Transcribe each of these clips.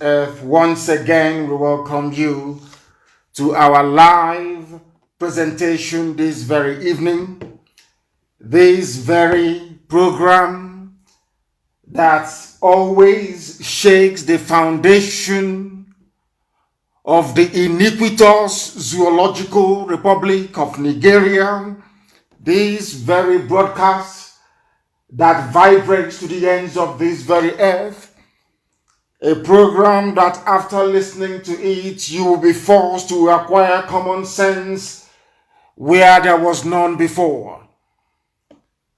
Earth. Once again, we welcome you to our live presentation this very evening. This very program that always shakes the foundation of the iniquitous zoological republic of Nigeria. This very broadcast that vibrates to the ends of this very earth. A program that after listening to it, you will be forced to acquire common sense where there was none before.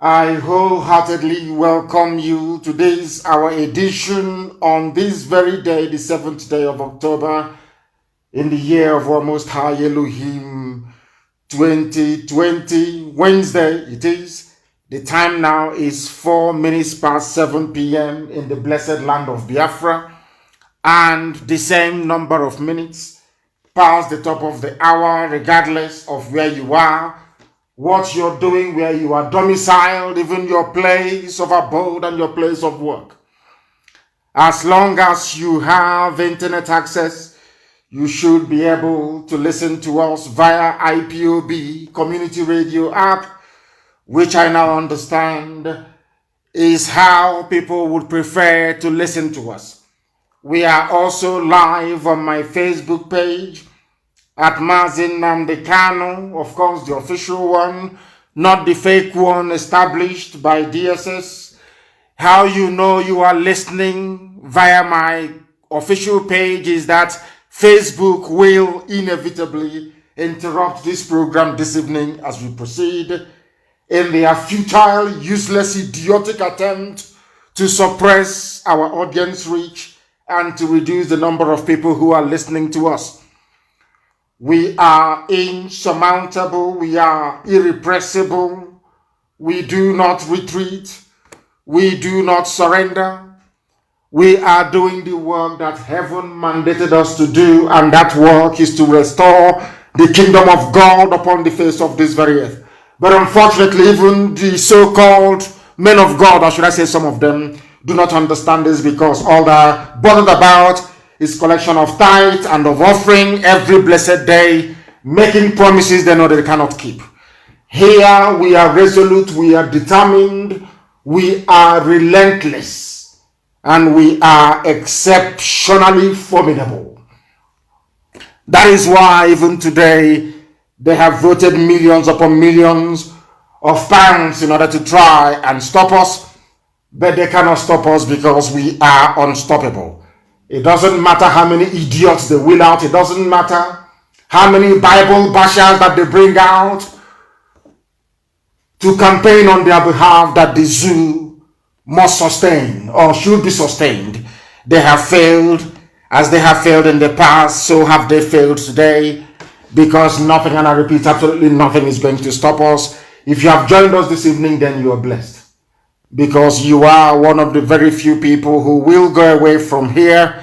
I wholeheartedly welcome you to this, our edition on this very day, the 7th day of October, in the year of our Most High Elohim 2020, Wednesday it is. The time now is 4 minutes past 7 p.m. in the blessed land of Biafra, and the same number of minutes past the top of the hour, regardless of where you are, what you're doing, where you are domiciled, even your place of abode and your place of work. As long as you have internet access, you should be able to listen to us via Ipob community radio app, which I now understand is how people would prefer to listen to us. We are also live on my Facebook page at Mazi Nnmdi Kanu, of course the official one, not the fake one established by DSS. How you know you are listening via my official page is that Facebook will inevitably interrupt this program this evening as we proceed in their futile, useless, idiotic attempt to suppress our audience reach and to reduce the number of people who are listening to us. We are insurmountable, we are irrepressible, we do not retreat, we do not surrender. We are doing the work that heaven mandated us to do, and that work is to restore the kingdom of God upon the face of this very earth. But unfortunately, even the so-called men of God, or should I say some of them, do not understand this, because all they're bothered about is collection of tithe and of offering every blessed day, making promises they know they cannot keep. Here we are resolute, we are determined, we are relentless, and we are exceptionally formidable. That is why even today, they have voted millions upon millions of pounds in order to try and stop us, but they cannot stop us because we are unstoppable. It doesn't matter how many idiots they will out, it doesn't matter how many Bible bashers that they bring out to campaign on their behalf that the zoo must sustain or should be sustained. They have failed. As they have failed in the past, so have they failed today. Because nothing, and I repeat, absolutely nothing is going to stop us. If you have joined us this evening, then you are blessed. Because you are one of the very few people who will go away from here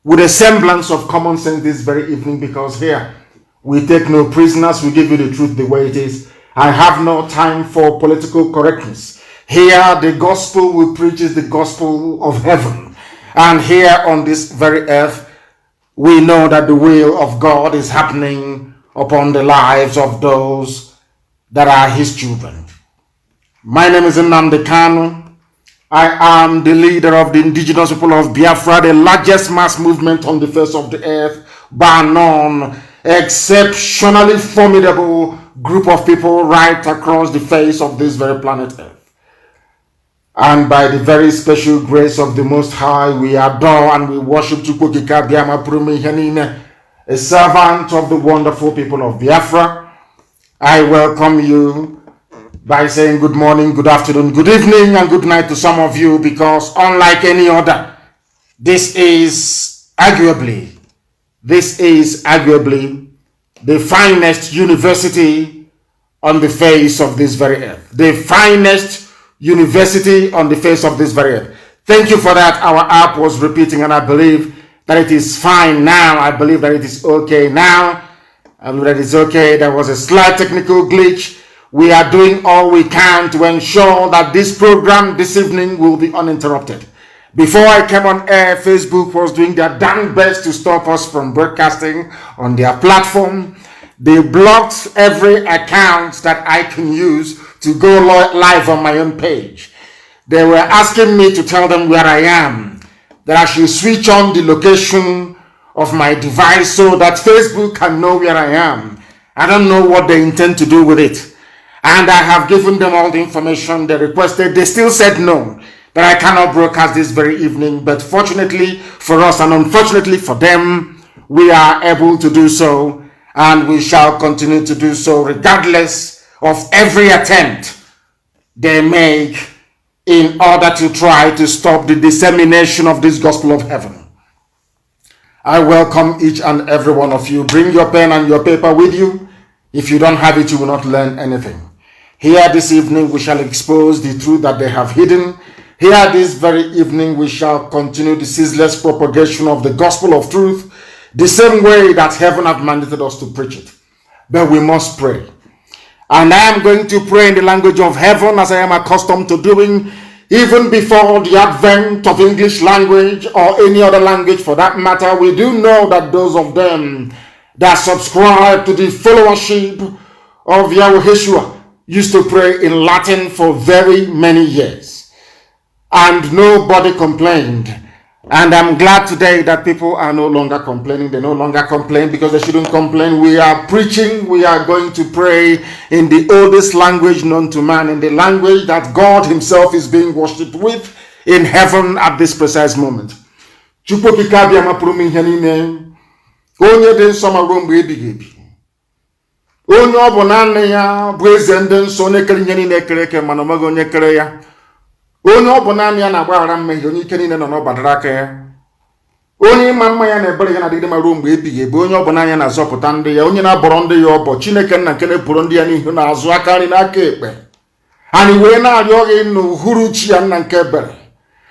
with a semblance of common sense this very evening, because here we take no prisoners, we give you the truth the way it is. I have no time for political correctness. Here the gospel we preach is the gospel of heaven. And here on this very earth, we know that the will of God is happening upon the lives of those that are his children. My name is Nnmdi Kanu. I am the leader of the indigenous people of Biafra, the largest mass movement on the face of the earth, bar none, exceptionally formidable group of people right across the face of this very planet earth. And by the very special grace of the Most High, we adore and we worship Chukwukika Biama Prume Henine, a servant of the wonderful people of Biafra. I welcome you by saying good morning, good afternoon, good evening, and good night to some of you, because unlike any other, this is arguably the finest university on the face of this very earth. The finest university on the face of this very earth. Thank you for that. Our app was repeating, and I believe that it is fine now. I believe that it is okay now. I believe that it's okay. There was a slight technical glitch. We are doing all we can to ensure that this program this evening will be uninterrupted. Before I came on air, Facebook was doing their damn best to stop us from broadcasting on their platform. They blocked every account that I can use to go live on my own page. They were asking me to tell them where I am, that I should switch on the location of my device so that Facebook can know where I am. I don't know what they intend to do with it. And I have given them all the information they requested. They still said no, that I cannot broadcast this very evening. But fortunately for us and unfortunately for them, we are able to do so, and we shall continue to do so regardless of every attempt they make in order to try to stop the dissemination of this gospel of heaven. I welcome each and every one of you. Bring your pen and your paper with you. If you don't have it, you will not learn anything. Here this evening, we shall expose the truth that they have hidden. Here this very evening, we shall continue the ceaseless propagation of the gospel of truth, the same way that heaven has mandated us to preach it. But we must pray. And I am going to pray in the language of heaven, as I am accustomed to doing, even before the advent of English language or any other language for that matter. We do know that those of them that subscribe to the followership of Yahweh used to pray in Latin for very many years. And nobody complained. And I'm glad today that people are no longer complaining. They no longer complain because they shouldn't complain. We are preaching. We are going to pray in the oldest language known to man, in the language that God himself is being worshipped with in heaven at this precise moment. Onye dị nsọ ma ruo mgbe ebighị ebi. Onye ọ bụ naanị ya bụ eze ndị nsọ, onye kere ihe niile ekere eke mana ọmaghị onye kere ya. Onye ọ bụ naanị ya na-agbaghara mmehie, onye ike niile nọ n'ọbadara aka ya. Onye ịma mma ya na ebere ya na-adịgide ma ruo mgbe ebighị ebi. Onye ọ bụ naanị ya na-azọpụta ndị ya, onye na-abọrọ ndị ya ọbọ. Chineke nna nke na-eburu ndị ya n'ihu na-azụ aka nri n'aka ekpe. Anyị wee na-arịọ gị n'uhuruchi ya nna nke ebere,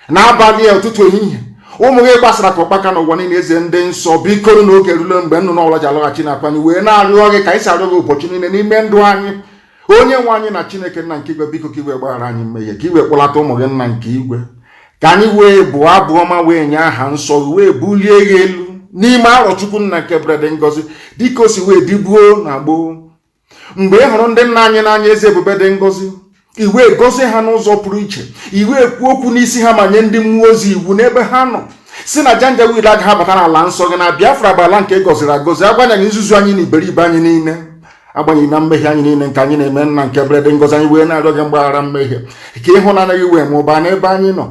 n'abalị ya ụtụtụ ehihie, ụmụ gị gbasara ka ọkpaka n'ụwa niile eze ndị nsọ, biko n'oge rule mgbe nnụnụ ọbụla ji alọghachi na akwa anyị wee na-arịọ gị ka anyị si arịọ gị ụbọchị niile n'ime ndụ anyị. Onye nwe anyị na Chineke nna nke igwe, biko ka iwe gbaghara anyị mmehie, ka iwe kpọlata ụmụ gị nna nke igwe, ka anyị wee bụọ abụ ọma, wee nye aha nsọ, wee bulie gị elu n'ime arọ Chukwu nna nke ebere dị ngọzi, dịka o si wee dịbuo na gboo. Mgbe ị hụrụ ndị nna anyị n'anya eze ebube dị ngọzi, iwe gozie ha n'ụzọ pụrụ iche, iwe ekwu okwu n'isi ha ma nye ndị mmụọ ozi iwu n'ebe ha nọ, si na janjaweed agaghị abata n'ala nsọ gị na Biafra bụ ala nke gọziri agọzi, agbanyeghị nzuzu anyị na iberibe anyị niile, agbanyeghị na mmehie anyị niile nke anyị na-eme. Nna nke ebere dị ngọzi, anyị wee na-arịọ gị mgbaghara mmehie, ka ịhụnanya gị wee mụbaa n'ebe anyị nọ,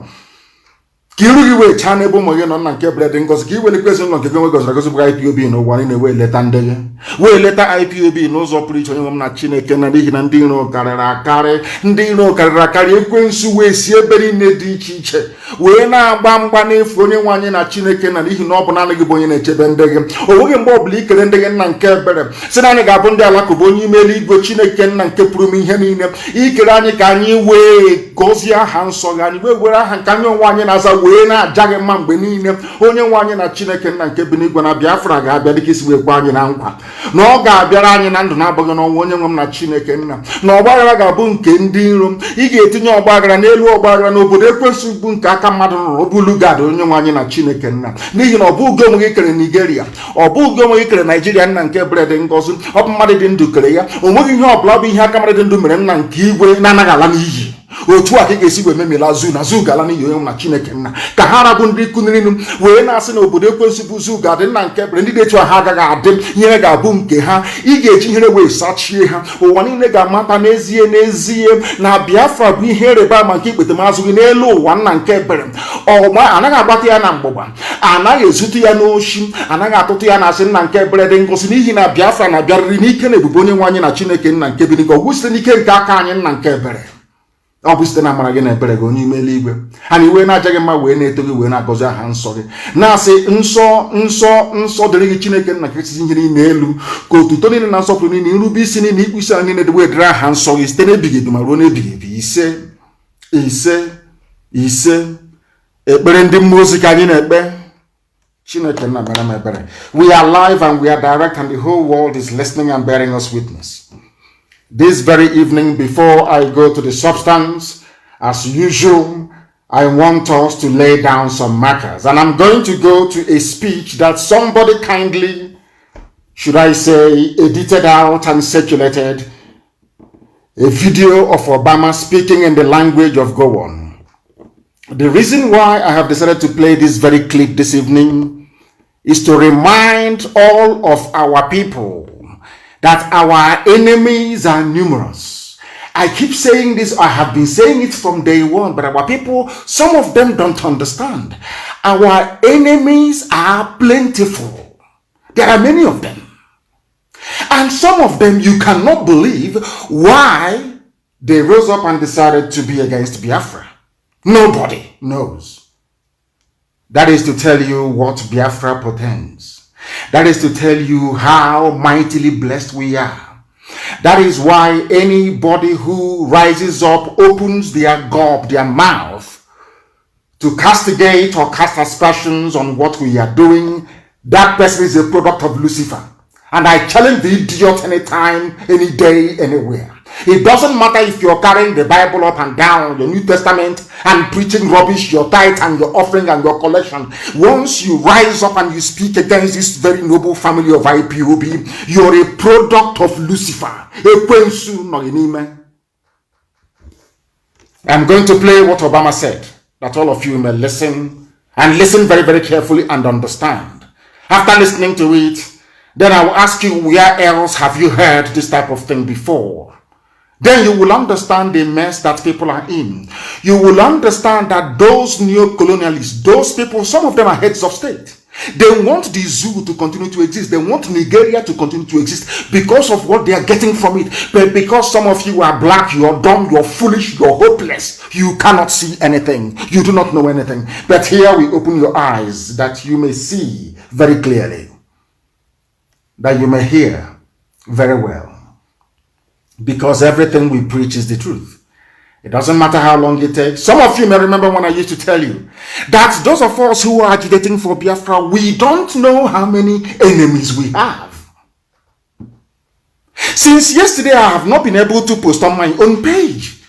ka iru gị wee chaa n'ebe ụmụ gị nọ. Nna nke ebere dị ngọzi, ka i welekwa ezinụlọ nke gị nwe gọziri agọzi bụ IPOB n'ụwa niile, wee leta ndị gị, wee leta IPOB n'ụzọ pụrụ iche. Onye nwe m na Chineke na, n'ihi na ndị iro karịrị akarị, ndị iro karịrị akarị, ekwensu wee si ebe niile dị iche iche wee na-agba mgba n'efu. Onye nwe anyị na Chineke na, n'ihi na ọ bụ naanị gị bụ onye na-echebe ndị gị. O nweghị mgbe ọbụla ikere ndị gị nna nke ebere si na anyị ga-abụ ndị alakụba, onye ime eluigwe Chineke nna nke pụrụ m ihe niile, ikere anyị ka anyị wee gọzie aha nsọ gị, anyị wee were aha nke anyị onwe anyị na-aza wee na-aja gị mma mgbe niile. Onye nwe anyị na Chineke nna nke bi n'igwe, na Biafra ga-abịa dịka isi wee gwa anyị na nkwa na ọ ga-abịara anyị na ndụ na-abụghị n'ọnwụ. Onye nwe m na Chineke nna, na ọgbaghara ga-abụ nke ndị iro. Ị ga-etinye ọgbaghara n'elu ọgbaghara n'obodo ekwensu bụ nke aka mmadụ nụrụ obulu gad. Onye nwe anyị na Chineke nna, n'ihi na ọ bụghị onwe gị kere Nigeria, ọ bụghị onwe gị kere Naijiria nna nke ebere dị ngọzi, ọ bụ mmadụ dị ndụ kere ya. O nweghị ihe ọbụla bụ ihe aka mmadụ dị ndụ mere nna nke igwe na-anaghị ala n'iyi. Otu a ka ị ga-esi wee memela zu na zu gala n'ihi onye na Chineke nna, ka ha rabụ ndị kunirinu wee na-asị na obodo ekwensu bụ zu ga-adị nna nke ebere. Ndị dị etu ha agaghị adị, ihere ga-abụ nke ha. Ị ga-eji ihere wee sachie ha. Ụwa niile ga-amata n'ezie n'ezie na Biafra bụ ihe ịrịba ama nke ikpetemazụ gị n'elu ụwa nna nke ebere. Ọgba anaghị agbata ya na mgbọgba, anaghị ezute ya n'oshi, anaghị atụtụ ya na asị nna nke ebere dị ngọzi, n'ihi na Biafra na-abịarịrị n'ike na ebube onye nwe anyị na Chineke nna nke bi n'igwe. Ọ bụ site n'ike nke aka anyị nna nke ebere, ọ bụ site na amara gị na ebere gị onye ime eluigwe. Anyị wee na-aja gị mma, wee na-eto gị, wee na-agọzi aha nsọ gị, na-asị nsọ nsọ nsọ dịrị gị Chineke nna nke kachasị ihe niile elu, ka otuto niile na nsọpụrụ niile, nrube isi niile, ikpu isi anyị niile wee dịrị aha nsọ gị site n'ebighị ebi ma ruo n'ebighị ebi. Ise ise ise. Ekpere ndị mmụọ ozi ka anyị na-ekpe. Chineke nna mere m ebere. We are live and we are direct, and the whole world is listening and bearing us witness. This very evening, before I go to the substance, as usual, I want us to lay down some markers. And I'm going to go to a speech that somebody kindly, should I say, edited out and circulated. A video of Obama speaking in the language of Gowon. The reason why I have decided to play this very clip this evening is to remind all of our people that our enemies are numerous. I keep saying this, I have been saying it from day one, but our people, some of them don't understand. Our enemies are plentiful. There are many of them. And some of them you cannot believe why they rose up and decided to be against Biafra. Nobody knows. That is to tell you what Biafra portends. That is to tell you how mightily blessed we are. That is why anybody who rises up, opens their gob, their mouth, to castigate or cast aspersions on what we are doing, that person is a product of Lucifer. And I challenge the idiot anytime, any day, anywhere. It doesn't matter if you're carrying the Bible up and down, the New Testament, and preaching rubbish, your tithe and your offering and your collection. Once you rise up and you speak against this very noble family of IPOB, you're a product of Lucifer. I'm going to play what Obama said, that all of you may listen, and listen very, very carefully and understand. After listening to it, then I will ask you, where else have you heard this type of thing before? Then you will understand the mess that people are in. You will understand that those neo-colonialists, those people, some of them are heads of state. They want the zoo to continue to exist. They want Nigeria to continue to exist because of what they are getting from it. But because some of you are black, you are dumb, you are foolish, you are hopeless, you cannot see anything. You do not know anything. But here we open your eyes that you may see very clearly, that you may hear very well. Because everything we preach is the truth. It doesn't matter how long it takes. Some of you may remember when I used to tell you that those of us who are agitating for Biafra, we don't know how many enemies we have. Since yesterday, I have not been able to post on my own page.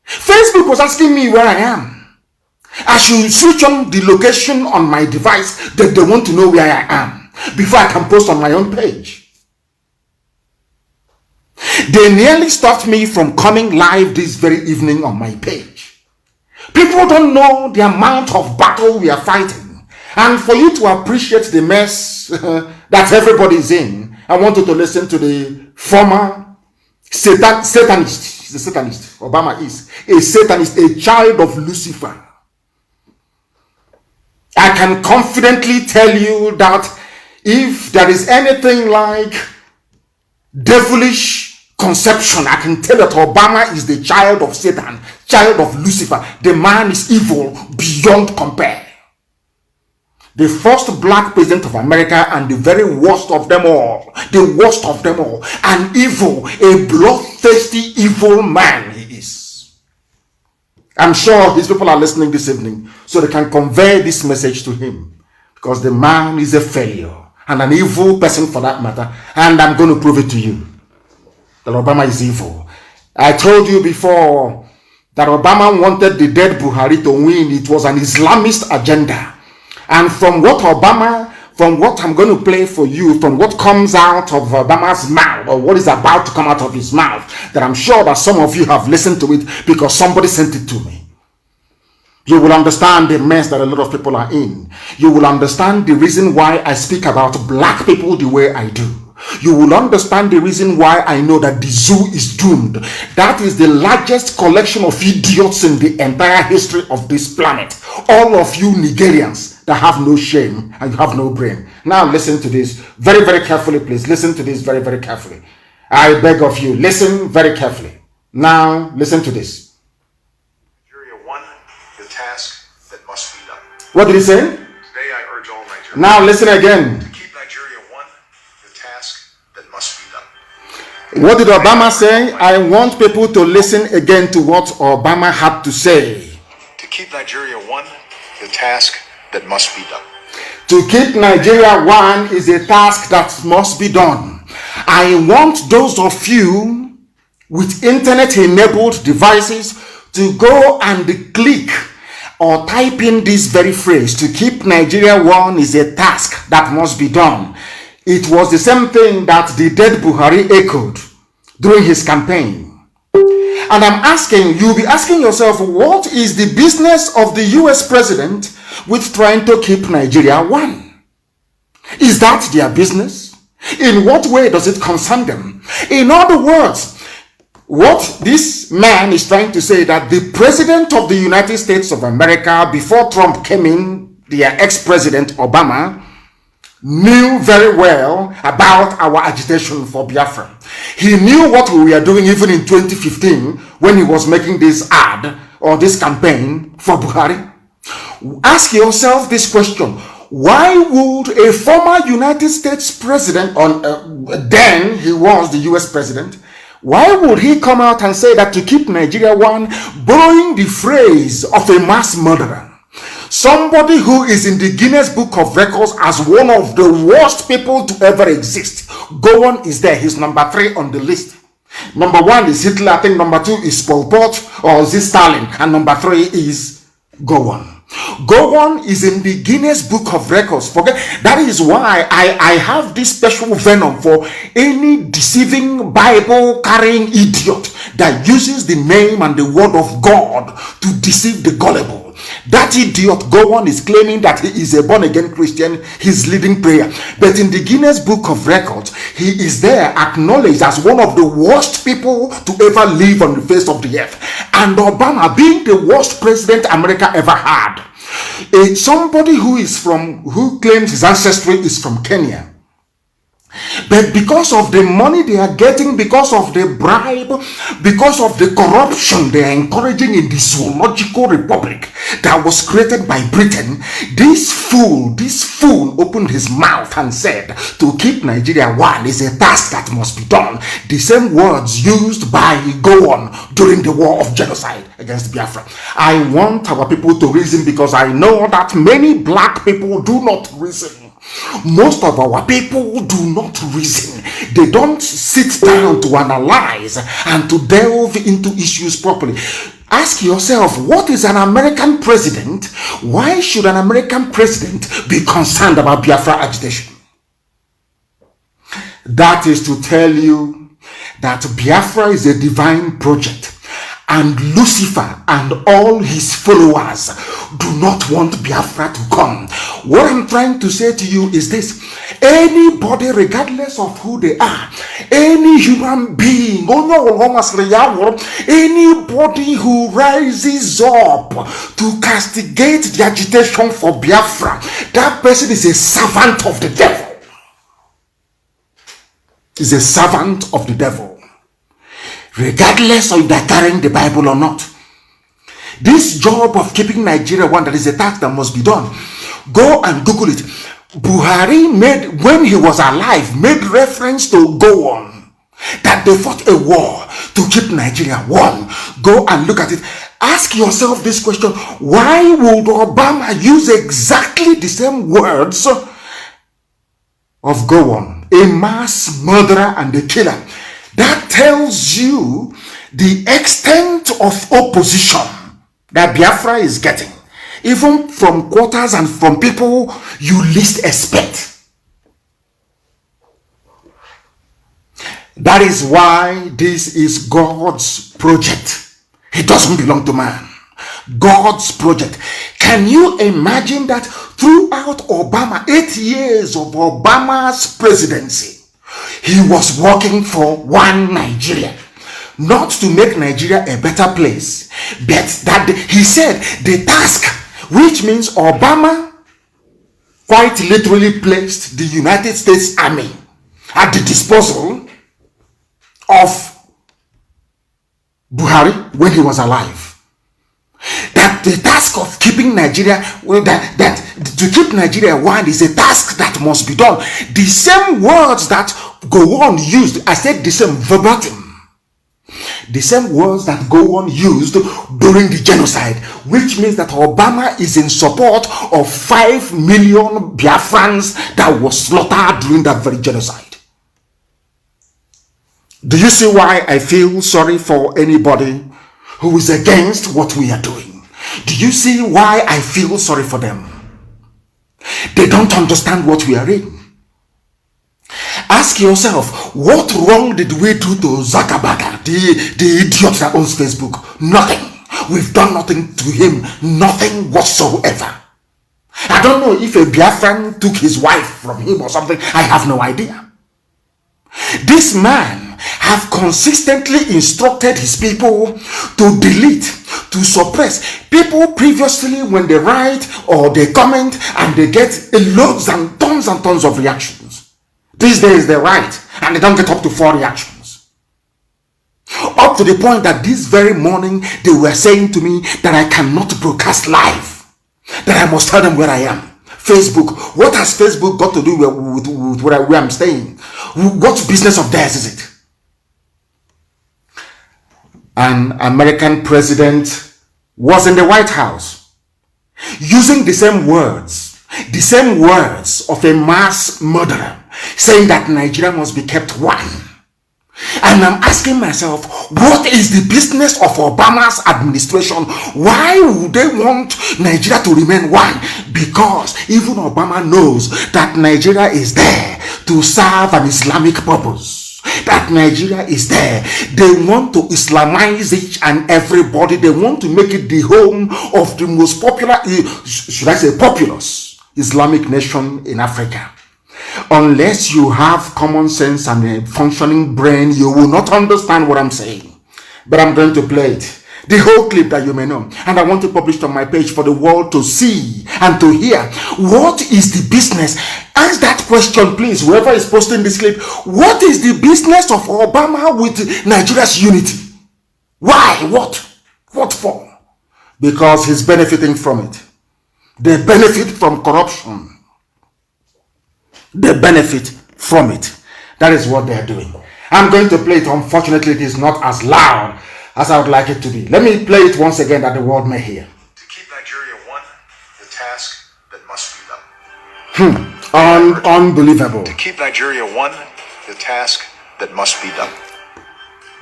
Facebook was asking me where I am. I should switch on the location on my device that they want to know where I am before I can post on my own page. They nearly stopped me from coming live this very evening on my page. People don't know the amount of battle we are fighting. And for you to appreciate the mess that everybody is in, I want you to listen to the former Satanist. He's a Satanist. Obama is a Satanist, a child of Lucifer. I can confidently tell you that if there is anything like devilish conception, I can tell that Obama is the child of Satan, child of Lucifer. The man is evil beyond compare. The first black president of America and the very worst of them all. The worst of them all. An evil, a bloodthirsty, evil man he is. I'm sure his people are listening this evening so they can convey this message to him. Because the man is a failure and an evil person for that matter. And I'm going to prove it to you that Obama is evil. I told you before that Obama wanted the dead Buhari to win. It was an Islamist agenda. And from what I'm going to play for you, from what comes out of Obama's mouth, or what is about to come out of his mouth, that I'm sure that some of you have listened to it because somebody sent it to me. You will understand the mess that a lot of people are in. You will understand the reason why I speak about black people the way I do. You will understand the reason why I know that the zoo is doomed. That is the largest collection of idiots in the entire history of this planet. All of you Nigerians that have no shame and you have no brain. Now listen to this very, very carefully, please. Listen to this very, very carefully. I beg of you, listen very carefully. Now listen to this. Nigeria won the task that must be done. What did he say? Today I urge all Nigerians. Now listen again. What did Obama say? I want people to listen again to what Obama had to say. To keep Nigeria one, the task that must be done. To keep Nigeria one is a task that must be done. I want those of you with internet-enabled devices to go and click or type in this very phrase, to keep Nigeria one is a task that must be done, it was the same thing that the dead Buhari echoed during his campaign. And I'm asking, you'll be asking yourself, what is the business of the US president with trying to keep Nigeria one? Is that their business? In what way does it concern them? In other words, what this man is trying to say, that the president of the United States of America, before Trump came in, their ex-president Obama, knew very well about our agitation for Biafra. He knew what we were doing even in 2015 when he was making this ad or this campaign for Buhari. Ask yourself this question: why would a former United States president, then he was the US president, why would he come out and say that to keep Nigeria one, borrowing the phrase of a mass murderer? Somebody who is in the Guinness Book of Records as one of the worst people to ever exist. Gowon is there. He's number 3 on the list. Number 1 is Hitler. I think number 2 is Pol Pot or is it Stalin? And number 3 is Gowon. Gowon is in the Guinness Book of Records. Forget that is why I have this special venom for any deceiving Bible carrying idiot that uses the name and the word of God to deceive the gullible. That idiot Gowon is claiming that he is a born-again Christian. He's leading prayer. But in the Guinness Book of Records, he is there acknowledged as one of the worst people to ever live on the face of the earth. And Obama being the worst president America ever had. Somebody who claims his ancestry is from Kenya. But because of the money they are getting, because of the bribe, because of the corruption they are encouraging in the zoological republic that was created by Britain, this fool opened his mouth and said, to keep Nigeria one is a task that must be done. The same words used by Gowon during the war of genocide against Biafra. I want our people to reason, because I know that many black people do not reason. Most of our people do not reason. They don't sit down to analyze and to delve into issues properly. Ask yourself, what is an American president? Why should an American president be concerned about Biafra agitation? That is to tell you that Biafra is a divine project, and Lucifer and all his followers do not want Biafra to come. What I'm trying to say to you is this: anybody, regardless of who they are, any human being, anybody who rises up to castigate the agitation for Biafra, that person is a servant of the devil. Is a servant of the devil. Regardless of they're carrying the Bible or not. This job of keeping Nigeria one, that is a task that must be done. Go and Google it. Buhari made, when he was alive, made reference to Gowon, that they fought a war to keep Nigeria one. Go and look at it. Ask yourself this question: why would Obama use exactly the same words of Gowon, a mass murderer and a killer? That tells you the extent of opposition that Biafra is getting, even from quarters and from people you least expect. That is why this is God's project. It doesn't belong to man. God's project. Can you imagine that throughout Obama, 8 years of Obama's presidency, he was working for one Nigeria, not to make Nigeria a better place, but that he said the task, which means Obama quite literally placed the United States Army at the disposal of Buhari when he was alive. That the task of keeping Nigeria, that to keep Nigeria one is a task that must be done. The same words that Gowon used, I said the same verbatim. The same words that Gowon used during the genocide, which means that Obama is in support of 5 million Biafrans that was slaughtered during that very genocide. Do you see why I feel sorry for anybody who is against what we are doing? Do you see why I feel sorry for them? They don't understand what we are in. Ask yourself, what wrong did we do to Zuckerberg, the idiot that owns Facebook? Nothing. We've done nothing to him. Nothing whatsoever. I don't know if a Biafran took his wife from him or something. I have no idea. This man have consistently instructed his people to delete, to suppress. People previously, when they write or they comment and they get loads and tons of reactions. These days they write and they don't get up to 4 reactions. Up to the point that this very morning they were saying to me that I cannot broadcast live, that I must tell them where I am. Facebook, what has Facebook got to do with where I'm staying? What business of theirs is it? An American president was in the White House using the same words of a mass murderer, saying that Nigeria must be kept one. And I'm asking myself, what is the business of Obama's administration? Why would they want Nigeria to remain one? Because even Obama knows that Nigeria is there to serve an Islamic purpose. That Nigeria is there. They want to Islamize each and everybody. They want to make it the home of the most popular, should I say populous, Islamic nation in Africa. Unless you have common sense and a functioning brain, you will not understand what I'm saying. But I'm going to play it. The whole clip that you may know. And I want to publish it on my page for the world to see and to hear. What is the business? Ask that question, please, whoever is posting this clip. What is the business of Obama with Nigeria's unity? Why? What for? Because he's benefiting from it. They benefit from corruption. They benefit from it. That is what they are doing. I'm going to play it. Unfortunately, it is not as loud as I would like it to be. Let me play it once again that the world may hear. To keep Nigeria one, the task that must be done. Unbelievable. To keep Nigeria one, the task that must be done.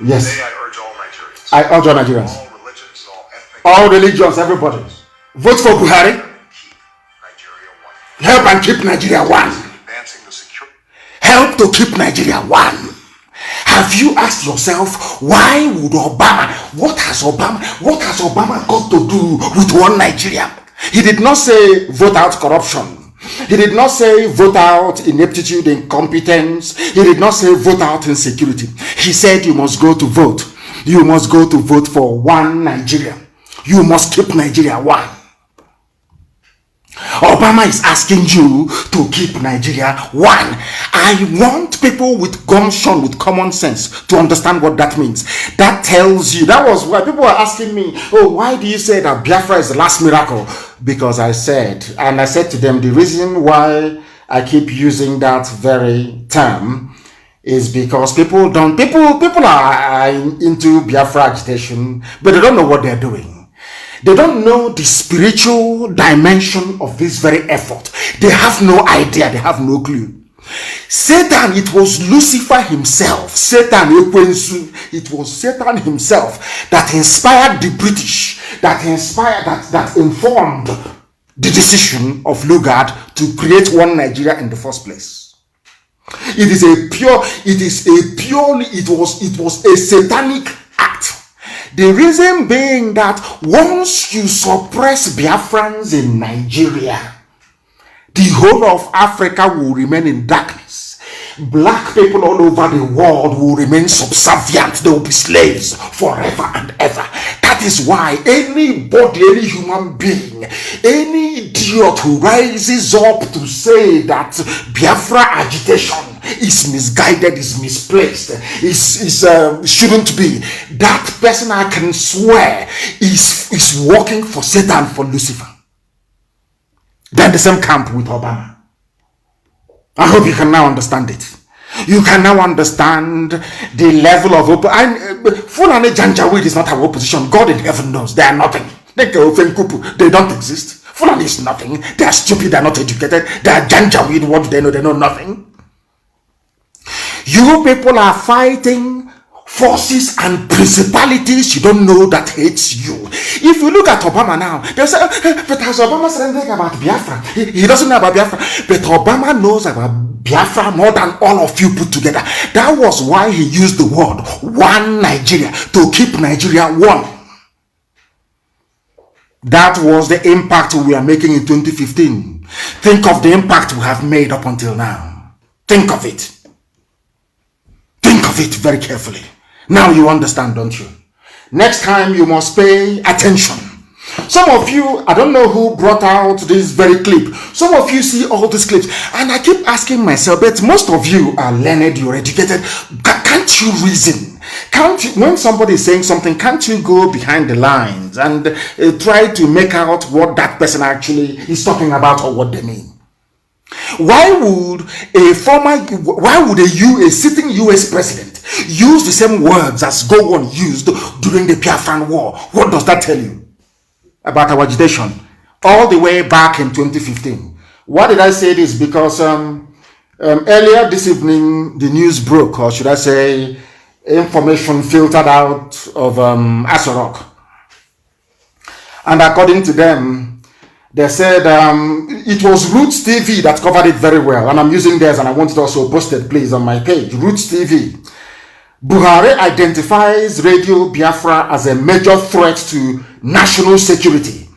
Yes. Today I urge all Nigerians. I urge all Nigerians. All religions, all ethnic. All religions, everybody. Vote for Buhari. Keep Nigeria one. Help and keep Nigeria one. Advancing the security. Help to keep Nigeria one. Have you asked yourself, why would Obama, what has Obama got to do with one Nigeria? He did not say vote out corruption. He did not say vote out ineptitude, incompetence. He did not say vote out insecurity. He said you must go to vote. You must go to vote for one Nigeria. You must keep Nigeria one. Obama is asking you to keep Nigeria one. I want people with gumption, with common sense to understand what that means. That tells you, that was why people were asking me, oh, why do you say that Biafra is the last miracle? Because I said to them, the reason why I keep using that very term is because people are into Biafra agitation, but they don't know what they're doing. They don't know the spiritual dimension of this very effort. They have no idea. They have no clue. Satan, it was Lucifer himself. It was Satan himself that inspired the British, that informed the decision of Lugard to create one Nigeria in the first place. It was a satanic act. The reason being that once you suppress Biafrans in Nigeria, the whole of Africa will remain in darkness. Black people all over the world will remain subservient. They will be slaves forever and ever. That is why anybody, any human being, any idiot who rises up to say that Biafra agitation is misguided, is misplaced, shouldn't be, that person, I can swear, is working for Satan, for Lucifer. They're the same camp with Obama. I hope you can now understand it. You can now understand the level of Fulani Janjaweed is not our opposition. God in heaven knows they are nothing. They don't exist. Fulani is nothing. They are stupid. They are not educated. They are Janjaweed. What do they know? They know nothing. You people are fighting forces and principalities you don't know that hates you. If you look at Obama now, they say, but has Obama said anything about Biafra? He doesn't know about Biafra. But Obama knows about Biafra more than all of you put together. That was why he used the word one Nigeria, to keep Nigeria one. That was the impact we are making in 2015. Think of the impact we have made up until now. Think of it. Think of it very carefully. Now you understand, don't you? Next time you must pay attention. Some of you, I don't know who brought out this very clip. Some of you see all these clips, and I keep asking myself, but most of you are learned, you're educated. Can't you reason? Can't you, when somebody is saying something, can't you go behind the lines and try to make out what that person actually is talking about or what they mean? Why would a sitting US president use the same words as Gowon used during the Biafran war? What does that tell you about our agitation all the way back in 2015? Why did I say this? Because earlier this evening the news broke, or should I say information filtered out of Asorok, and according to them, they said it was Roots TV that covered it very well, and I'm using theirs, and I want it also posted, please, on my page. Roots TV. Buhari identifies Radio Biafra as a major threat to national security.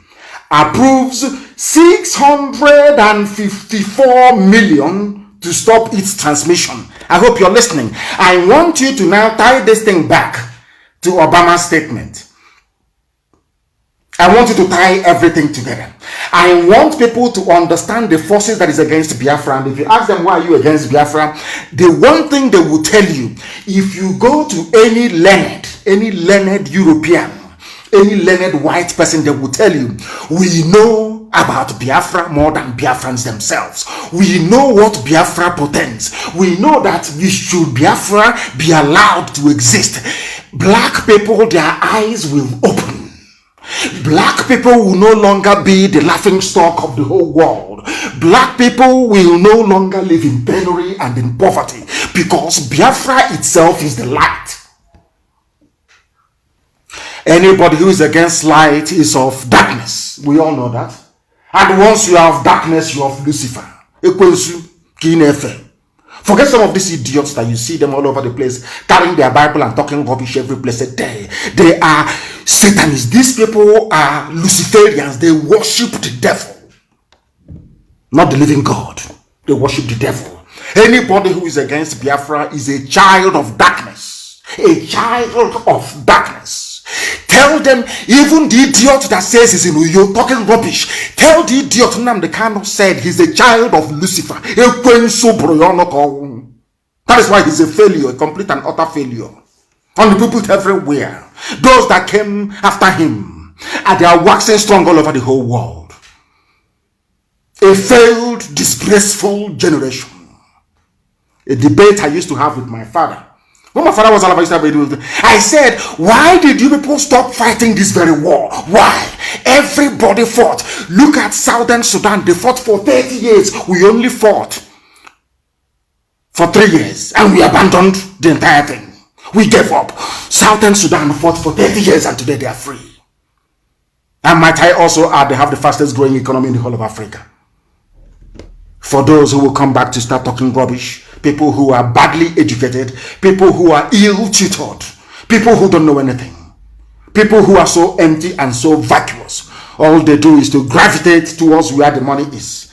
Approves 654 million to stop its transmission. I hope you're listening. I want you to now tie this thing back to Obama's statement. I want you to tie everything together. I want people to understand the forces that is against Biafra. And if you ask them why are you against Biafra, the one thing they will tell you, if you go to any learned European, any learned white person, they will tell you, we know about Biafra more than Biafrans themselves. We know what Biafra portends. We know that should Biafra be allowed to exist, black people, their eyes will open. Black people will no longer be the laughing stock of the whole world. Black people will no longer live in penury and in poverty, because Biafra itself is the light. Anybody who is against light is of darkness. We all know that. And once you have darkness, you have Lucifer. Forget some of these idiots that you see them all over the place carrying their Bible and talking rubbish every blessed day. They are Satanists. These people are Luciferians. They worship the devil, not the living God. They worship the devil. Anybody who is against Biafra is a child of darkness. A child of darkness. Tell them, even the idiot that says he's in Uyo talking rubbish, tell the idiot Nnmdi Kanu said he's a child of Lucifer. That is why he's a failure, a complete and utter failure. On the people everywhere, those that came after him, and they are waxing strong all over the whole world. A failed, disgraceful generation. A debate I used to have with my father. When my father was alive, I said, why did you people stop fighting this very war? Why? Everybody fought. Look at Southern Sudan. They fought for 30 years. We only fought for 3 years, and we abandoned the entire thing. We gave up. Southern Sudan fought for 30 years, and today they are free. And might I also add, they have the fastest growing economy in the whole of Africa. For those who will come back to start talking rubbish, people who are badly educated, people who are ill-tutored, people who don't know anything, people who are so empty and so vacuous, all they do is to gravitate towards where the money is.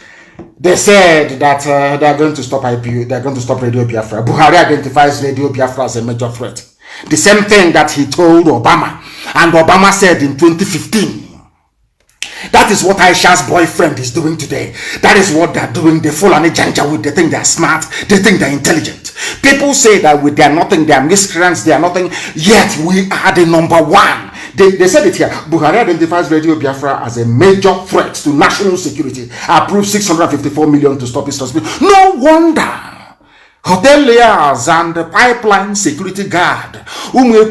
They said that they are going to stop IPU, they are going to stop Radio Biafra. Buhari identifies Radio Biafra as a major threat. The same thing that he told Obama, and Obama said in 2015. That is what Aisha's boyfriend is doing today. That is what they're doing. They fall on a janja with. They think they're smart. They think they're intelligent. People say that they are nothing. They are miscreants. They are nothing. Yet we are the number one. They said it here. Buhari identifies Radio Biafra as a major threat to national security. Approves 654 million to stop its transmission. No wonder. Hoteliers and pipeline security guard.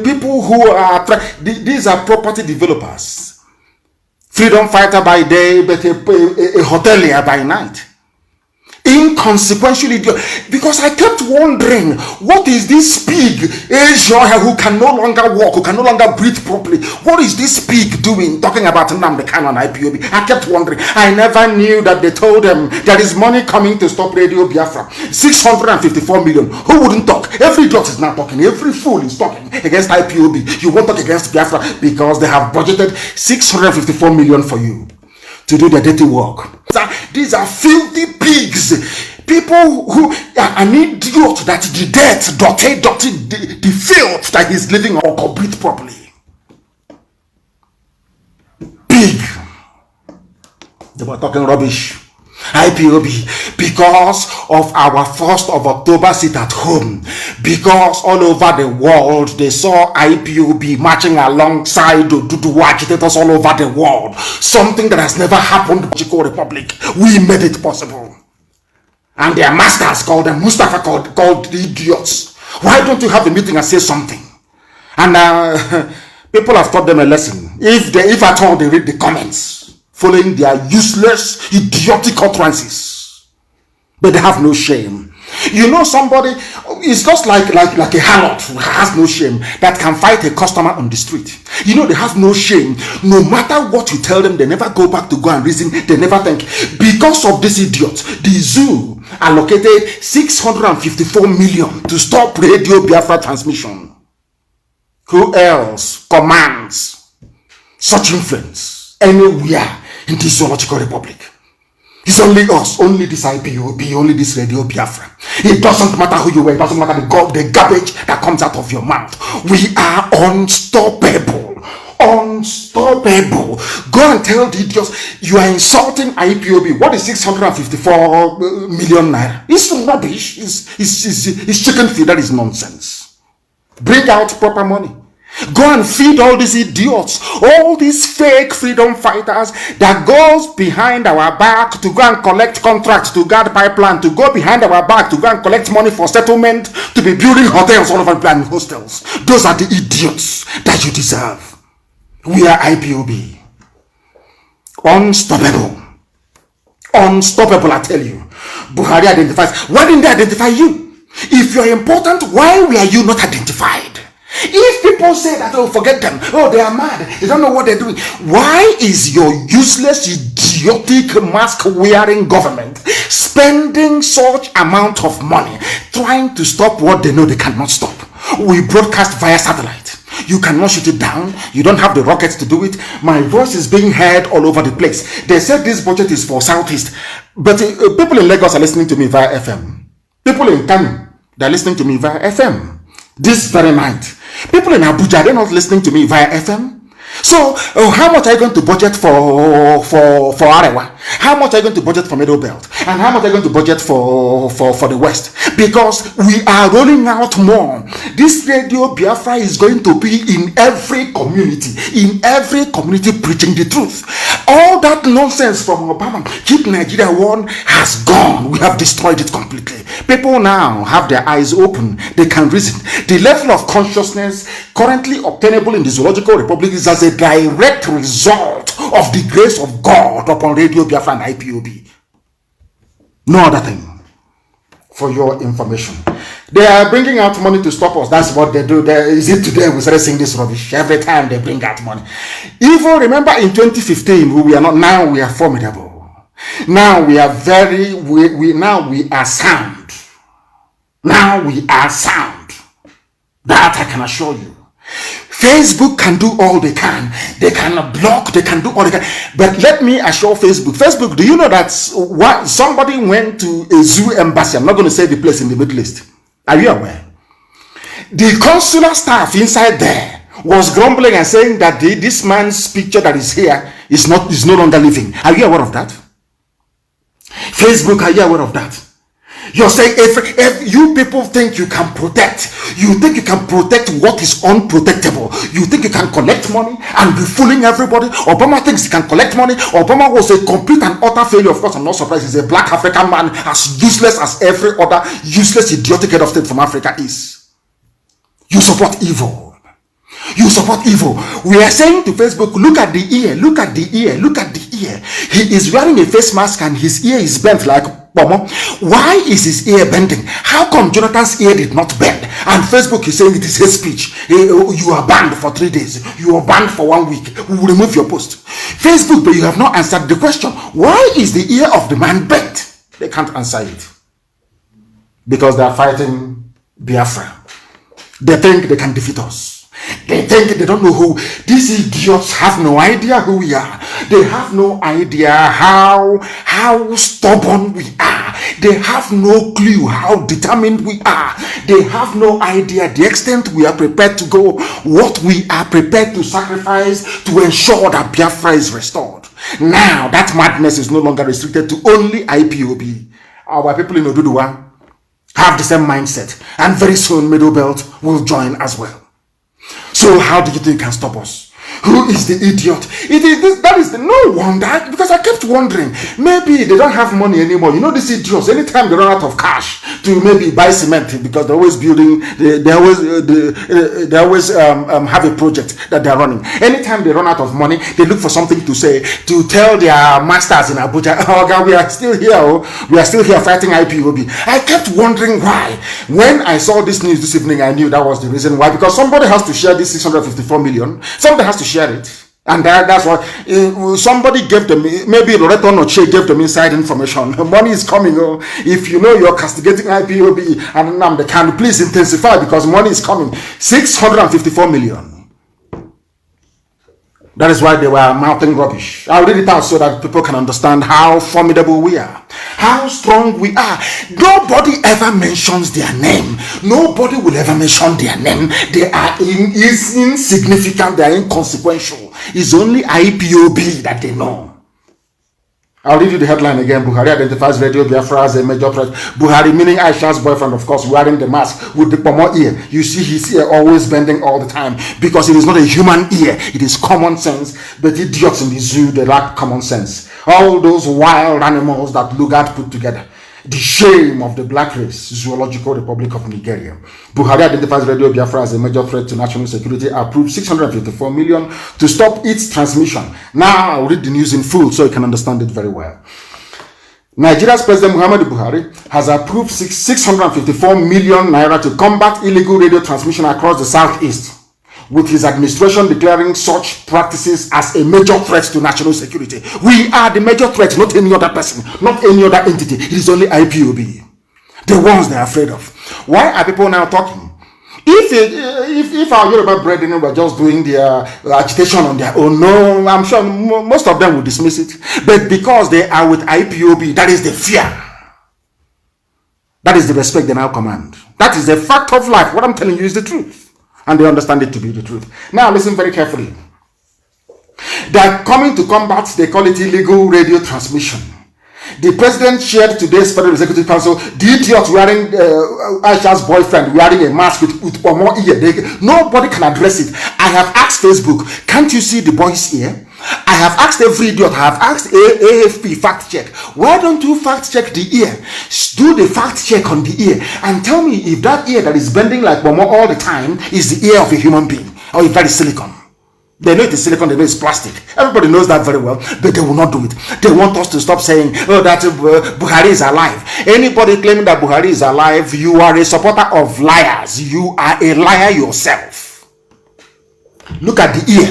People who are, these are property developers. Freedom fighter by day, but a hotelier by night. Inconsequential idiot. Because I kept wondering, what is this pig Asia who can no longer walk, who can no longer breathe properly? What is this pig doing talking about Nnamdi Kanu and IPOB? I kept wondering. I never knew that they told them there is money coming to stop Radio Biafra. 654 million. Who wouldn't talk? Every idiot is now talking. Every fool is talking against IPOB. You won't talk against Biafra because they have budgeted 654 million for you to do the dirty work. These are filthy pigs. People who are an idiot that the dirt, the filth that he's living on can breathe properly. Pig. They were talking rubbish. IPOB, because of our 1st of October sit at home, because all over the world they saw IPOB marching alongside the Dudu agitators all over the world, something that has never happened in the Chico Republic. We made it possible. And their masters called them, Mustafa called the idiots. Why don't you have a meeting and say something? And people have taught them a lesson. If at all they read the comments, following their useless, idiotic utterances. But they have no shame. You know, somebody is just like a harlot who has no shame that can fight a customer on the street. You know, they have no shame. No matter what you tell them, they never go back to go and reason. They never think. Because of this idiot, the zoo allocated 654 million to stop Radio Biafra transmission. Who else commands such influence anywhere in this zoological republic? It's only us, only this IPOB, only this Radio Biafra. It doesn't matter who you are, it doesn't matter the garbage that comes out of your mouth. We are unstoppable. Unstoppable. Go and tell the idiots you are insulting IPOB. What is 654 million naira? It's rubbish. It's chicken feed. That is nonsense. Bring out proper money. Go and feed all these idiots, all these fake freedom fighters that goes behind our back to go and collect contracts to guard pipeline, to go behind our back to go and collect money for settlement, to be building hotels all over and hostels. Those are the idiots that you deserve. We are IPOB. Unstoppable. Unstoppable, I tell you. Buhari identifies. Why didn't they identify you? If you're important, why were you not identified? If people say that, oh, forget them, oh, they are mad, they don't know what they're doing, why is your useless, idiotic, mask-wearing government spending such amount of money trying to stop what they know they cannot stop? We broadcast via satellite. You cannot shoot it down. You don't have the rockets to do it. My voice is being heard all over the place. They said this budget is for Southeast, but people in Lagos are listening to me via FM. People in Kanu, they're listening to me via FM. This very night. People in Abuja, they're not listening to me via FM. So, how much are you going to budget for Arewa? How much are you going to budget for Middle Belt? And how much are you going to budget for the West? Because we are rolling out more. This Radio Biafra is going to be in every community preaching the truth. All that nonsense from Obama, keep Nigeria one, has gone. We have destroyed it completely. People now have their eyes open. They can reason. The level of consciousness currently obtainable in the Zoological Republic is as a direct result of the grace of God upon Radio Biafra and IPOB. No other thing. For your information, they are bringing out money to stop us. That's what they do. Is it today we started seeing this rubbish? Every time they bring out money. Even remember in 2015, we are not. Now we are formidable. Now we are now we are sound. Now we are sound. That I can assure you. Facebook can do all they can. They can block, they can do all they can. But let me assure Facebook, do you know that somebody went to a zoo embassy? I'm not going to say the place in the Middle East. Are you aware? The consular staff inside there was grumbling and saying that this man's picture that is here is no longer living. Are you aware of that? Facebook, are you aware of that? You're saying if you people think you can protect what is unprotectable. You think you can collect money and be fooling everybody. Obama thinks he can collect money. Obama was a complete and utter failure. Of course, I'm not surprised. He's a black African man, as useless as every other useless, idiotic head of state from Africa is. You support evil. You support evil. We are saying to Facebook, look at the ear, look at the ear, look at the ear. He is wearing a face mask and his ear is bent like Bomo, why is his ear bending? How come Jonathan's ear did not bend? And Facebook is saying it is hate speech. You are banned for 3 days. You are banned for 1 week. We will remove your post. Facebook, but you have not answered the question. Why is the ear of the man bent? They can't answer it. Because they are fighting Biafra. They think they can defeat us. They think they don't know who. These idiots have no idea who we are. They have no idea how stubborn we are. They have no clue how determined we are. They have no idea the extent we are prepared to go, what we are prepared to sacrifice to ensure that Biafra is restored. Now that madness is no longer restricted to only IPOB. Our people in Oduduwa have the same mindset, and very soon Middle Belt will join as well. So how do you think you can stop us? Who is the idiot? That is no wonder, because I kept wondering, maybe they don't have money anymore. You know, these idiots, anytime they run out of cash to maybe buy cement, because they're always building, they always have a project that they're running. Anytime they run out of money, they look for something to say, to tell their masters in Abuja, oh God, we are still here, we are still here fighting IPOB. I kept wondering why. When I saw this news this evening, I knew that was the reason why, because somebody has to share this 654 million. Somebody has to share it, and that's what somebody gave them. Maybe Loreto Noche gave them inside information. Money is coming. If you know you're castigating IPOB and Nnmdi, can you please intensify, because money is coming. 654 million. That is why they were mouthing rubbish. I'll read it out so that people can understand how formidable we are, how strong we are. Nobody ever mentions their name. Nobody will ever mention their name. They are insignificant. They are inconsequential. It's only IPOB that they know. I'll read you the headline again. Buhari identifies Radio Biafra as a major threat. Buhari, meaning Aisha's boyfriend, of course, wearing the mask with the pomo ear. You see his ear always bending all the time, because it is not a human ear. It is common sense. But idiots in the zoo, they lack common sense. All those wild animals that Lugard put together. The shame of the black race, Zoological Republic of Nigeria. Buhari identifies Radio Biafra as a major threat to national security, approved 654 million to stop its transmission. Now I'll read the news in full so you can understand it very well. Nigeria's President Muhammadu Buhari has approved 654 million naira to combat illegal radio transmission across the southeast, with his administration declaring such practices as a major threat to national security. We are the major threat, not any other person, not any other entity. It is only IPOB, the ones they are afraid of. Why are people now talking? If our Yoruba brethren were just doing their agitation on their own, no, I'm sure most of them would dismiss it. But because they are with IPOB, that is the fear. That is the respect they now command. That is the fact of life. What I'm telling you is the truth. And they understand it to be the truth. Now listen very carefully. They are coming to combat, they call it illegal radio transmission. The president shared today's Federal Executive Council, the idiot wearing Aisha's boyfriend wearing a mask with more ear. Nobody can address it. I have asked Facebook, can't you see the boy's ear? I have asked every idiot. I have asked AFP fact check. Why don't you fact check the ear? Do the fact check on the ear and tell me if that ear that is bending like Momo all the time is the ear of a human being, or if that is silicone. They know it is silicone, they know it's plastic. Everybody knows that very well, but they will not do it. They want us to stop saying, oh, that Buhari is alive. Anybody claiming that Buhari is alive, you are a supporter of liars. You are a liar yourself. Look at the ear,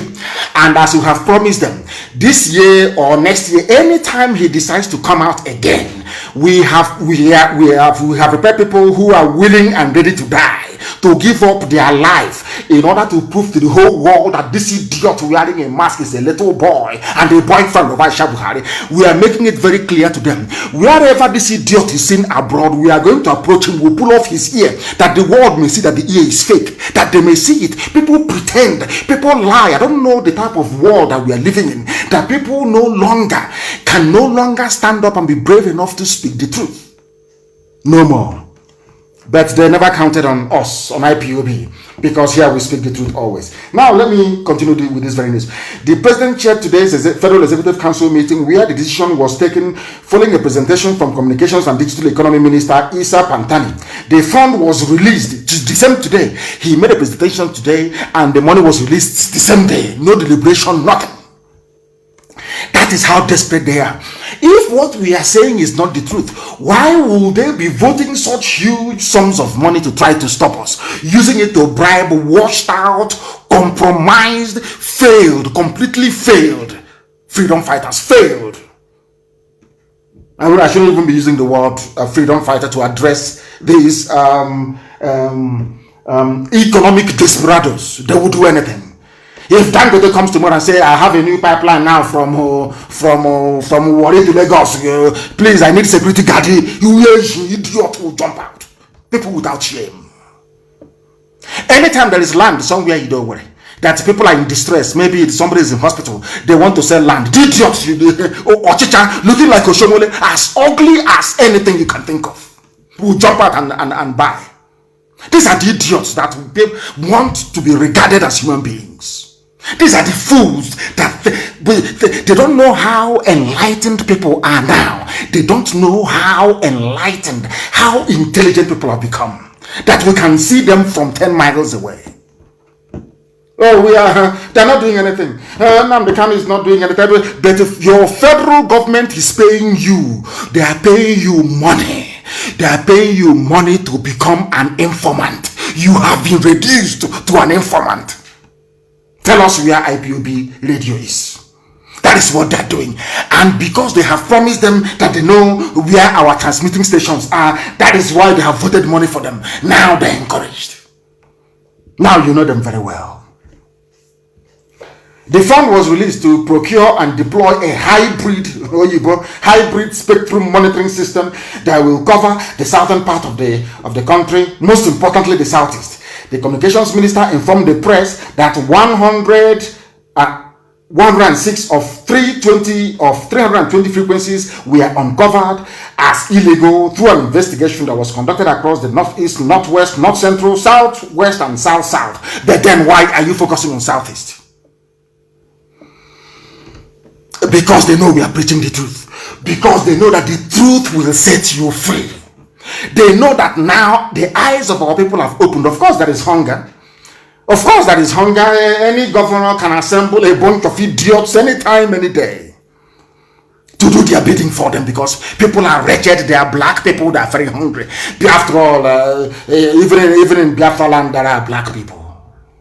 and as you have promised them, this year or next year, anytime he decides to come out again, we have prepared people who are willing and ready to die, to give up their life in order to prove to the whole world that this idiot wearing a mask is a little boy and a boyfriend of Aisha Buhari. We are making it very clear to them. Wherever this idiot is seen abroad, we are going to approach him. We'll pull off his ear, that the world may see that the ear is fake, that they may see it. People pretend, people lie. I don't know the type of world that we are living in, that people can no longer stand up and be brave enough to speak the truth. No more. But they never counted on us, on IPOB, because here we speak the truth always. Now, let me continue with this very news. The president chaired today's Federal Executive Council meeting, where the decision was taken following a presentation from Communications and Digital Economy Minister Issa Pantani. The fund was released the same today. He made a presentation today, and the money was released the same day. No deliberation, nothing. That is how desperate they are. If what we are saying is not the truth, why will they be voting such huge sums of money to try to stop us, using it to bribe washed out, compromised, failed, completely failed freedom fighters? Failed. I shouldn't even be using the word freedom fighter to address these economic desperados. They will do anything. If Dangote comes tomorrow and say, I have a new pipeline now from Warri to Lagos, please, I need security guard, you idiot will jump out. People without shame. Anytime there is land somewhere, you don't worry. That people are in distress, maybe somebody is in hospital, they want to sell land. The idiots, Ochicha, looking like Oshomole, as ugly as anything you can think of, will jump out and buy. These are the idiots that want to be regarded as human beings. These are the fools that they don't know how enlightened people are now. They don't know how enlightened, how intelligent people have become, that we can see them from 10 miles away. Oh, they're not doing anything. Nnmdi Kanu is not doing anything. But if your federal government is paying you, they are paying you money. They are paying you money to become an informant. You have been reduced to an informant. Tell us where IPOB radio is. That is what they're doing. And because they have promised them that they know where our transmitting stations are, that is why they have voted money for them. Now they're encouraged. Now you know them very well. The fund was released to procure and deploy a hybrid spectrum monitoring system that will cover the southern part of the country, most importantly the southeast. The communications minister informed the press that 106 of 320 frequencies were uncovered as illegal through an investigation that was conducted across the northeast, northwest, north central, southwest, and south. But then why are you focusing on southeast? Because they know we are preaching the truth. Because they know that the truth will set you free. They know that now the eyes of our people have opened. Of course, there is hunger. Of course, there is hunger. Any governor can assemble a bunch of idiots anytime, any day to do their bidding for them, because people are wretched. They are black people. They are very hungry. After all, even in Biafra land, there are black people.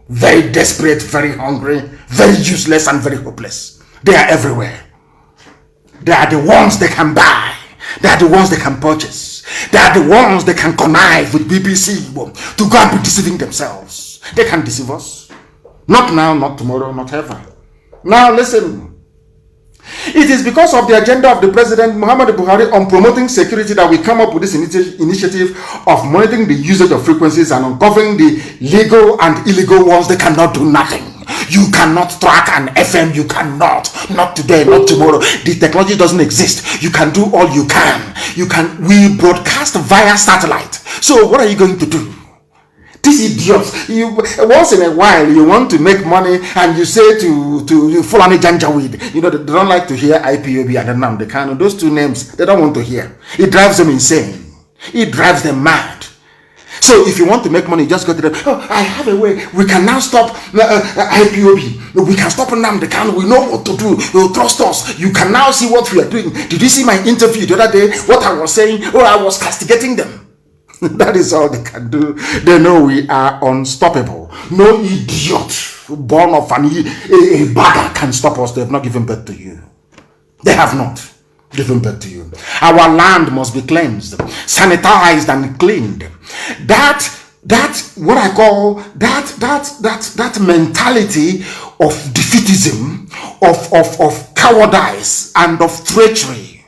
Very desperate, very hungry, very useless, and very hopeless. They are everywhere. They are the ones they can buy. They are the ones they can purchase. They are the ones they can connive with BBC to go and be deceiving themselves. They can deceive us. Not now, not tomorrow, not ever. Now listen. It is because of the agenda of the President Muhammadu Buhari on promoting security that we come up with this initiative of monitoring the usage of frequencies and uncovering the legal and illegal ones. They cannot do nothing. You cannot track an FM. You cannot. Not today, not tomorrow. The technology doesn't exist. You can do all you can. We broadcast via satellite. So what are you going to do? These idiots, once in a while you want to make money and you say to Fulani Janjaweed, they don't like to hear IPOB and Nnmdi Kanu. Those two names, they don't want to hear. It drives them insane. It drives them mad. So if you want to make money, just go to them. Oh, I have a way. We can now stop IPOB. We can stop Nnmdi Kanu. We know what to do. You'll trust us. You can now see what we are doing. Did you see my interview the other day? What I was saying? Oh, I was castigating them. That is all they can do. They know we are unstoppable. No idiot born of a bagger can stop us. They have not given birth to you. They have not given birth to you. Our land must be cleansed, sanitized, and cleaned. That what I call that mentality of defeatism, of cowardice, and of treachery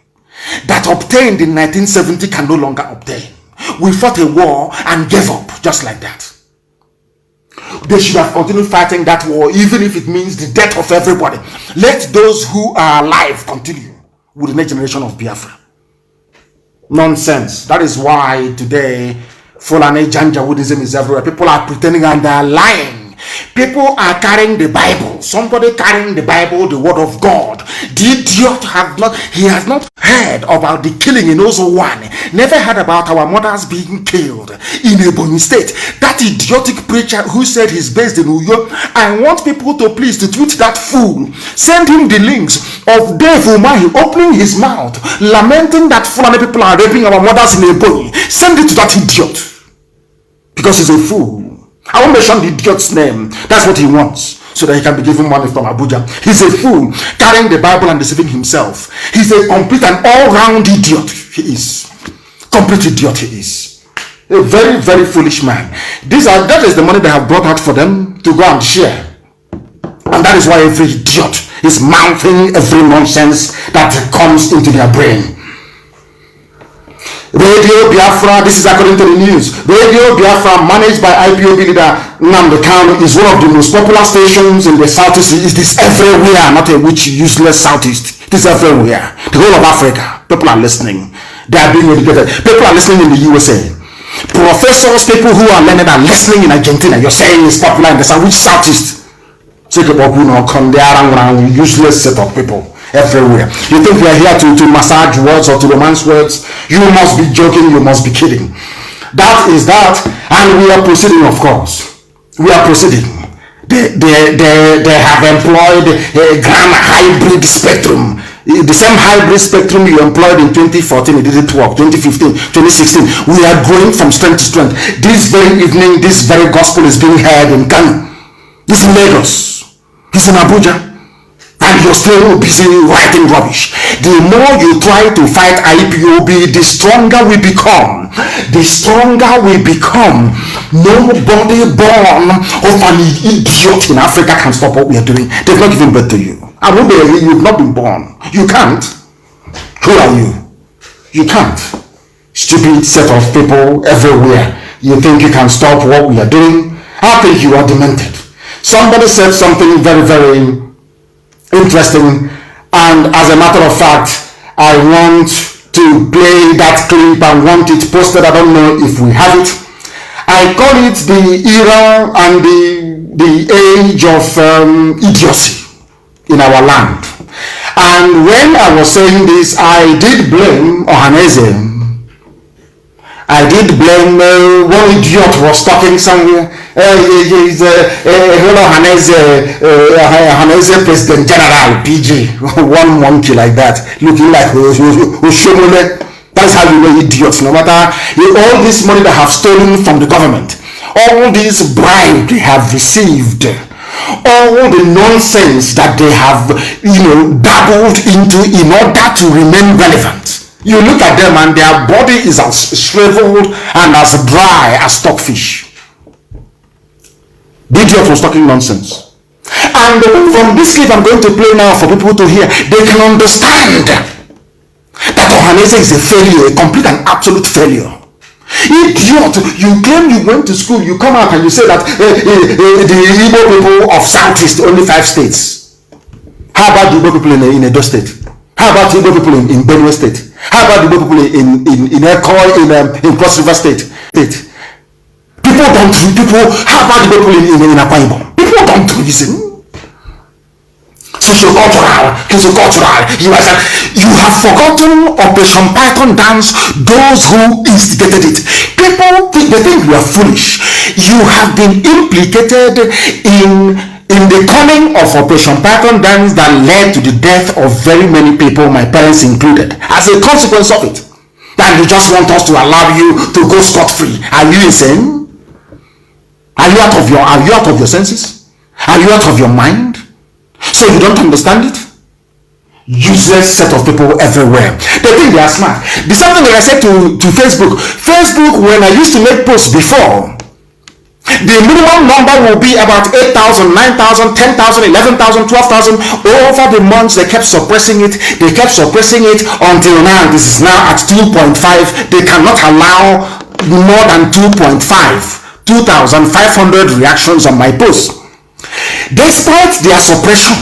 that obtained in 1970 can no longer obtain. We fought a war and gave up just like that. They should have continued fighting that war, even if it means the death of everybody. Let those who are alive continue with the next generation of Biafra. Nonsense. That is why today Fulani Janjaweedism is everywhere. People are pretending and they are lying People are carrying the Bible. Somebody carrying the Bible, the word of God. The idiot has not heard about the killing in Ozo-1. Never heard about our mothers being killed in Ebonyi State. That idiotic preacher who said he's based in Uyo. I want people to please to tweet that fool. Send him the links of Dave Umahi opening his mouth, lamenting that Fulani people are raping our mothers in Ebonyi. Send it to that idiot. Because he's a fool. I won't mention the idiot's name. That's what he wants, so that he can be given money from Abuja. He's a fool, carrying the Bible and deceiving himself. He's a complete and all-round idiot. He is. Complete idiot he is. A very, very foolish man. That is the money they have brought out for them to go and share. And that is why every idiot is mouthing every nonsense that comes into their brain. Radio Biafra, this is according to the news. Radio Biafra, managed by Ipob leader Nnmdi Kanu, is one of the most popular stations in the southeast. It is everywhere, not a which useless southeast. It is everywhere. The whole of Africa. People are listening. They are being educated. People are listening in the USA. Professors, people who are learned are listening in Argentina. You're saying it's popular in the south. Which southeast? Useless set of people everywhere. You think we are here to massage words or to romance words? You must be joking, you must be kidding. That is that, and we are proceeding, of course. We are proceeding. They have employed a grand hybrid spectrum. The same hybrid spectrum you employed in 2014, it didn't work. 2015, 2016, we are growing from strength to strength. This very evening, this very gospel is being heard in Kanu. It's in Lagos. It's in Abuja. And you're still busy writing rubbish. The more you try to fight IPOB, the stronger we become. The stronger we become. Nobody born of an idiot in Africa can stop what we are doing. They've not given birth to you. I won't believe you've not been born. You can't. Who are you? You can't. Stupid set of people everywhere. You think you can stop what we are doing? I think you are demented. Somebody said something very, very interesting, and as a matter of fact, I want to play that clip and want it posted. I don't know if we have it. I call it the era and the age of idiocy in our land. And when I was saying this, I did blame Ohaneze. I did blame one idiot was talking somewhere. He's Ohaneze President General PG, one monkey like that, looking like Oshomole. That's how you know idiots. No matter all this money they have stolen from the government, all this bribe they have received, all the nonsense that they have, dabbled into in order to remain relevant. You look at them and their body is as shriveled and as dry as stockfish. The idiot was talking nonsense. And from this clip I'm going to play now for people to hear, they can understand that Ohaneze is a failure, a complete and absolute failure. Idiot, you claim you went to school, you come out and you say that the Igbo people of Southeast, only 5 states. How about the Igbo people in Edo State? How about the Igbo people in Benue State? How about the Igbo people in Eko, in Cross River State? How about the people in Akwa Ibom? People don't reason. Sociocultural. You have forgotten Operation Python dance, those who instigated it. People they think we are foolish. You have been implicated in the coming of Operation Python dance that led to the death of very many people, my parents included, as a consequence of it. That you just want us to allow you to go scot-free. Are you insane? Are you out of your senses? Are you out of your mind? So you don't understand it? Useless set of people everywhere. They think they are smart. The same thing that I said to Facebook. Facebook, when I used to make posts before, the minimum number will be about 8,000, 9,000, 10,000, 11,000, 12,000. Over the months, they kept suppressing it. They kept suppressing it until now. This is now at 2.5. They cannot allow more than 2.5. 2,500 reactions on my post. Despite their suppression,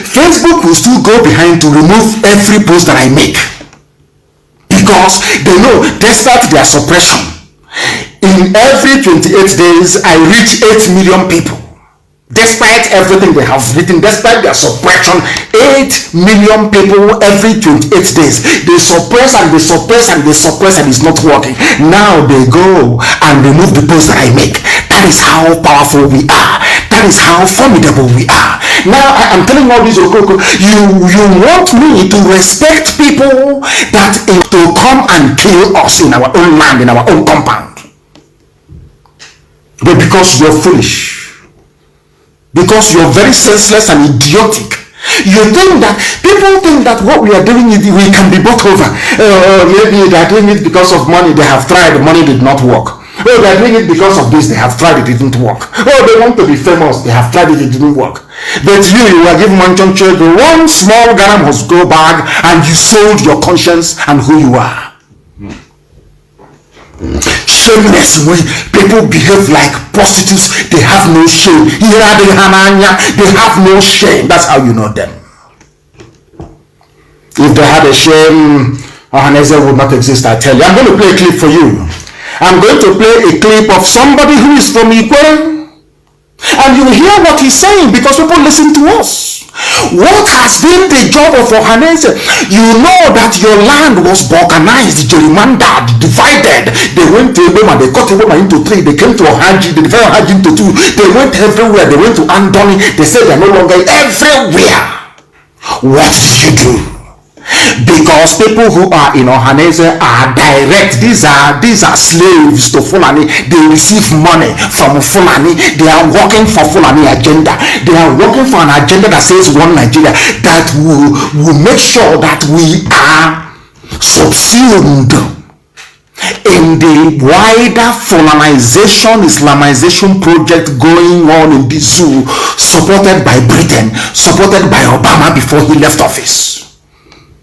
Facebook will still go behind to remove every post that I make, because they know, despite their suppression, in every 28 days I reach 8 million people. Despite everything they have written, despite their suppression, 8 million people every 28 days, they suppress and they suppress and they suppress and it's not working. Now they go and remove the post that I make. That is how powerful we are. That is how formidable we are. Now I'm telling all these Okoko, you want me to respect people that to come and kill us in our own land, in our own compound. But because you're foolish, because you're very senseless and idiotic, you think that people think that what we are doing we can be bought over. Maybe they are doing it because of money. They have tried, the money did not work. Oh, they are doing it because of this. They have tried, it didn't work. Oh, they want to be famous. They have tried it didn't work. But you are given one children, one small Ghana must go back, and you sold your conscience and who you are. Shameless way people behave like prostitutes. They have no shame. They have no shame. That's how you know them. If they had a shame, Ohaneze would not exist. I tell you. I'm going to play a clip for you. I'm going to play a clip of somebody who is from Ipob, and you will hear what he's saying because people listen to us. What has been the job of Ohaneze? You know that your land was organized, gerrymandered, divided. They went to Ipob and they cut Ipob into 3. They came to Ohaji, they divided Ohaji into 2. They went everywhere. They went to Andoni. They said they're no longer everywhere. What did you do? Because people who are in Ohaneze are direct. These are slaves to Fulani. They receive money from Fulani. They are working for Fulani agenda. They are working for an agenda that says one Nigeria, that will make sure that we are subsumed in the wider Fulanization, Islamization project going on in the zoo, supported by Britain, supported by Obama before he left office.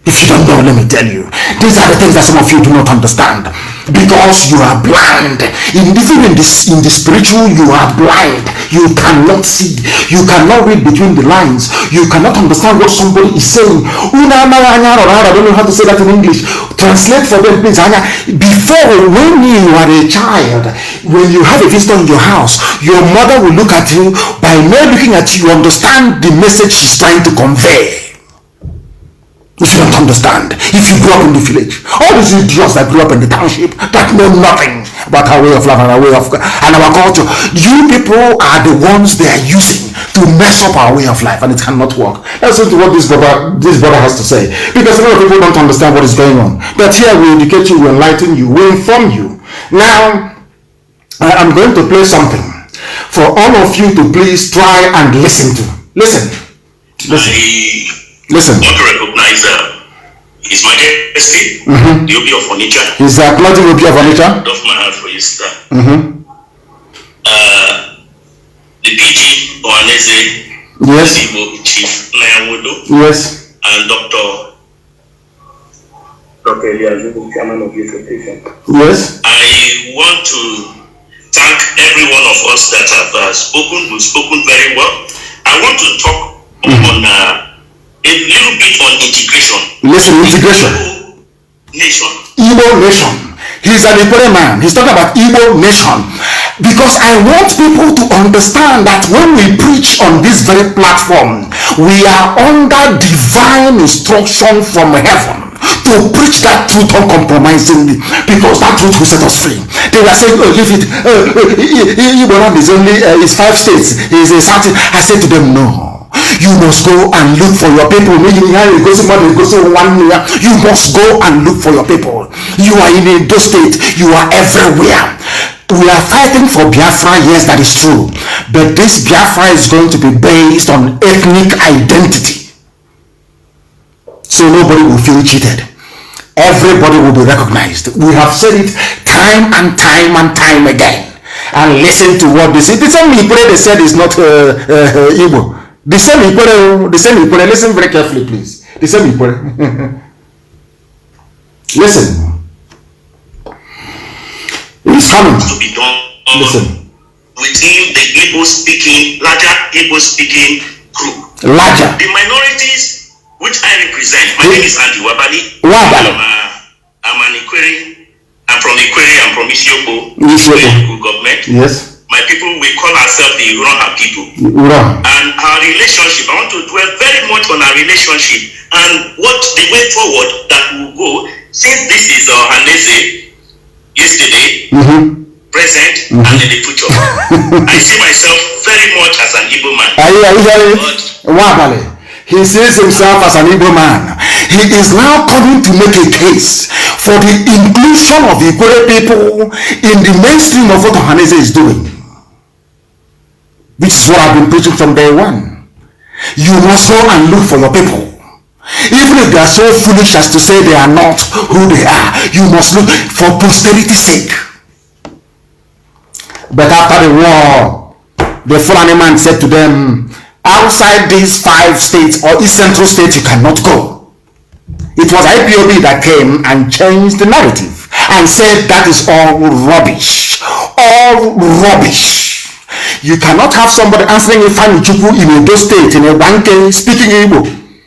If you don't know, let me tell you, these are the things that some of you do not understand, because you are blind. Even in the spiritual, you are blind. You cannot see. You cannot read between the lines. You cannot understand what somebody is saying. I don't know how to say that in English. Translate for them, please. Before, when you are a child, when you have a visitor in your house, your mother will look at you. By mere looking at you, you understand the message she's trying to convey. If you don't understand, if you grew up in the village, all these idiots that grew up in the township that know nothing about our way of life and our culture, you people are the ones they are using to mess up our way of life, and it cannot work. Listen to what this brother has to say, because a lot of people don't understand what is going on. But here we educate you, we enlighten you, we inform you. Now, I'm going to play something for all of you to please try and listen to. Listen. Listen. Want to recognize His Majesty, the Obi of Onitsha. He's applauding Obi of Onitsha. Off my heart for you, sir. The PG Ohaneze, yes. the Chief Nayawodo, yes, and Dr. Eliazu, Chairman of this occasion. Yes. I want to thank every one of us that have spoken. We've spoken very well. I want to talk on a little bit on integration. Listen, integration. Igbo nation. He's an Ipob man. He's talking about Igbo nation. Because I want people to understand that when we preach on this very platform, we are under divine instruction from heaven to preach that truth uncompromisingly, because that truth will set us free. They were saying, oh, if Igbo land is only is 5 states, is a certain. I said to them, no. You must go and look for your people. You must go and look for your people. You are in Edo State. You are everywhere. We are fighting for Biafra. Yes, that is true. But this Biafra is going to be based on ethnic identity. So nobody will feel cheated. Everybody will be recognized. We have said it time and time and time again. And listen to what they say. The same Ipob they said is not Igbo. The same Ipob, listen very carefully, please. The same Ipob. Listen. It's coming. To be done. Listen. Within the larger Igbo speaking group. Larger. The minorities which I represent. My name is Andy Wabali. I'm an Ikwere. I'm from Ikwere. I'm from Isiokpo. Government. Yes. My my people, we call ourselves the Uroha people. And our relationship, I want to dwell very much on our relationship and what the way forward that will go, since this is Hanese yesterday, present, and in the future. I see myself very much as an Igbo man. He sees himself as an Igbo man. He is now coming to make a case for the inclusion of the Igbo people in the mainstream of what Hanese is doing. Which is what I've been preaching from day one. You must go and look for your people. Even if they are so foolish as to say they are not who they are, you must look for posterity's sake. But after the war, the Fulani man said to them, outside these 5 states or East Central states, you cannot go. It was Ipob that came and changed the narrative and said that is all rubbish. All rubbish. You cannot have somebody answering Ifani Chukwu in Edo State, in a banke, speaking Igbo.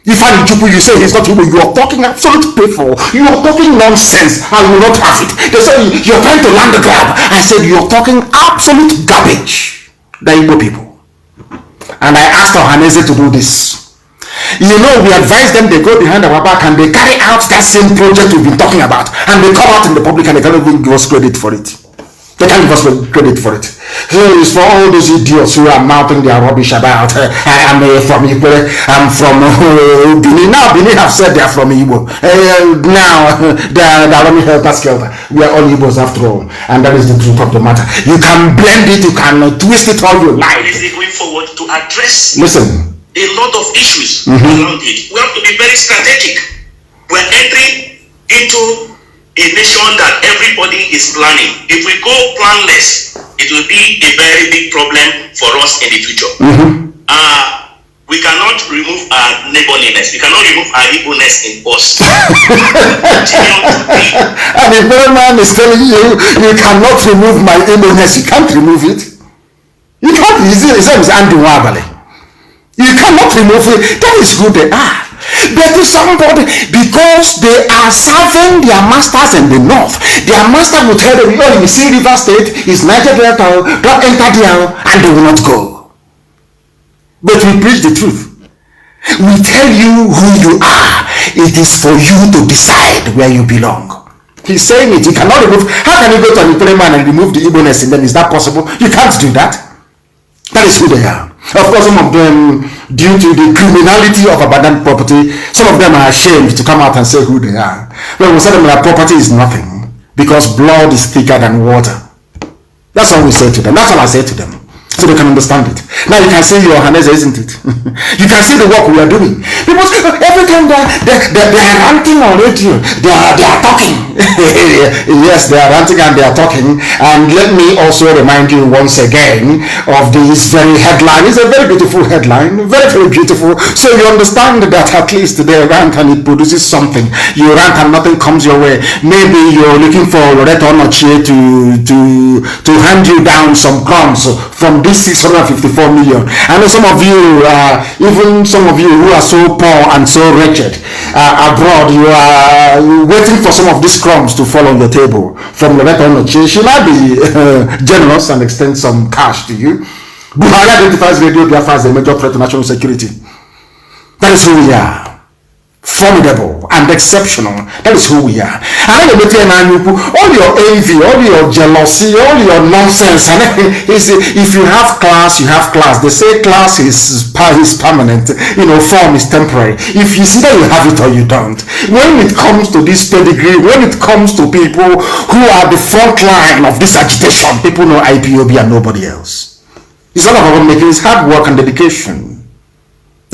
Ifani Chukwu, you say he's not Igbo. You are talking absolute paper. You are talking nonsense. I will not have it. They say you're trying to land the grab. I said you're talking absolute garbage. The Igbo people. And I asked Hanese to do this. You know, we advise them, they go behind our back and they carry out that same project we've been talking about. And they come out in the public and they can't even give us credit for it. They can't give us credit for it. So it's for all those idiots who are mouthing their rubbish about, I am from Igbo, I'm from Benin. Now Benin have said they are from Igbo. Now they are running helter-skelter. We are all Igbos after all. And that is the truth of the matter. You can blend it, you can twist it all you like. Is it going forward to address a lot of issues around it? We have to be very strategic. We're entering into a nation that everybody is planning. If we go planless, it will be a very big problem for us in the future. We cannot remove our neighborliness. We cannot remove our Igbo-ness in us. And if one man is telling you, you cannot remove my Igbo-ness, you can't remove it. You can't. His name is Andy Wabale. You cannot remove it. That is who they are. But to somebody, because they are serving their masters in the north, their master will tell them, oh, you see River State is Niger Delta, don't enter there, and they will not go. But we preach the truth. We tell you who you are. It is for you to decide where you belong. He's saying it. You cannot remove. How can you go to an Ipob man and remove the Igbo-ness in them? Is that possible? You can't do that. That is who they are. Of course, some of them, due to the criminality of abandoned property, some of them are ashamed to come out and say who they are. Well, we say them that property is nothing because blood is thicker than water. That's all we say to them. That's all I say to them. So they can understand it. Now you can see your Hanese, isn't it? You can see the work we are doing. Because every time they are ranting on radio, they are talking. Yes, they are ranting and they are talking. And let me also remind you once again of this very headline. It's a very beautiful headline. Very, very beautiful. So you understand that at least they rant and it produces something. You rant and nothing comes your way. Maybe you're looking for Loreto Onochie to hand you down some crumbs from this 654 million. I know some of you, even some of you who are so poor and so wretched abroad, you are waiting for some of these crumbs to fall on the table from Loreto Onochie. She might be generous and extend some cash to you. Buhari identifies Radio Biafra as a major threat to national security. That is who we are. Formidable and exceptional. That is who we are. And all your envy, all your jealousy, all your nonsense. And if you have class, you have class. They say class is permanent. Form is temporary. If you see that you have it or you don't. When it comes to this pedigree, when it comes to people who are the front line of this agitation, people know IPOB and nobody else. It's all about making his hard work and dedication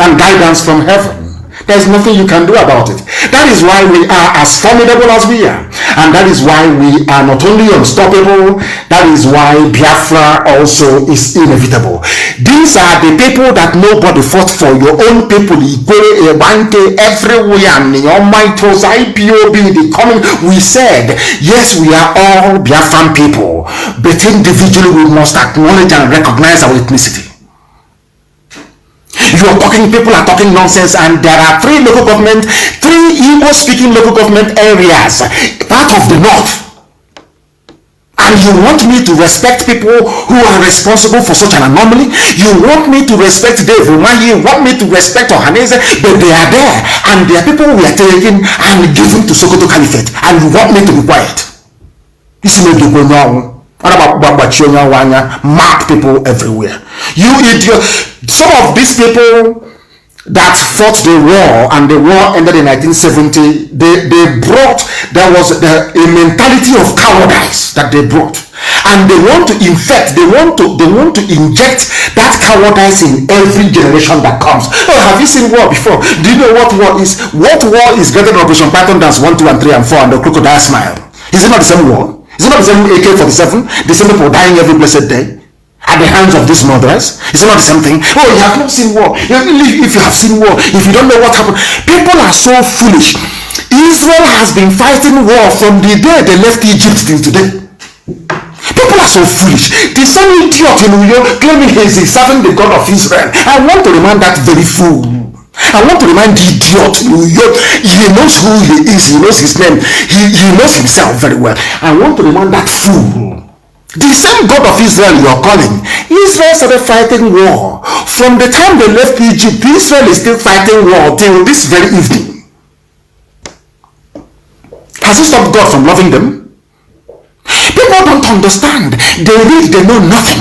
and guidance from heaven. There's nothing you can do about it. That is why we are as formidable as we are. And that is why we are not only unstoppable, that is why Biafra also is inevitable. These are the people that nobody fought for. Your own people, everywhere, your might was IPOB, the coming. We said, yes, we are all Biafran people, but individually we must acknowledge and recognize our ethnicity. People are talking nonsense, and there are 3 Igbo-speaking local government areas, part of the north. And you want me to respect people who are responsible for such an anomaly? You want me to respect Dave Umahi, you want me to respect Ohaneze, but they are there, and they are people we are taking and giving to Sokoto Caliphate, and you want me to be quiet? This is not the wrong. Mark people everywhere. You idiot. Some of these people that fought the war, and the war ended in 1970, there was a mentality of cowardice that they brought, and they want to inject that cowardice in every generation that comes. Oh, have you seen war before? Do you know what war is? What war is greater than Operation Python Dance 1, 2, and 3, and 4, and the crocodile smile? Is it not the same war? Is it not the same AK-47? The same people dying every blessed day at the hands of these murderers? Is it not the same thing? Oh, you have not seen war. If you have seen war, if you don't know what happened, people are so foolish. Israel has been fighting war from the day they left Egypt till today. People are so foolish. The same idiot in New York claiming he is serving the God of Israel. I want to remind that very fool. I want to remind the idiot in New York. He knows who he is. He knows his name. He knows himself very well. I want to remind that fool. The same God of Israel you are calling. Israel started fighting war. From the time they left Egypt, Israel is still fighting war till this very evening. Has it stopped God from loving them? People don't understand. They read, they know nothing.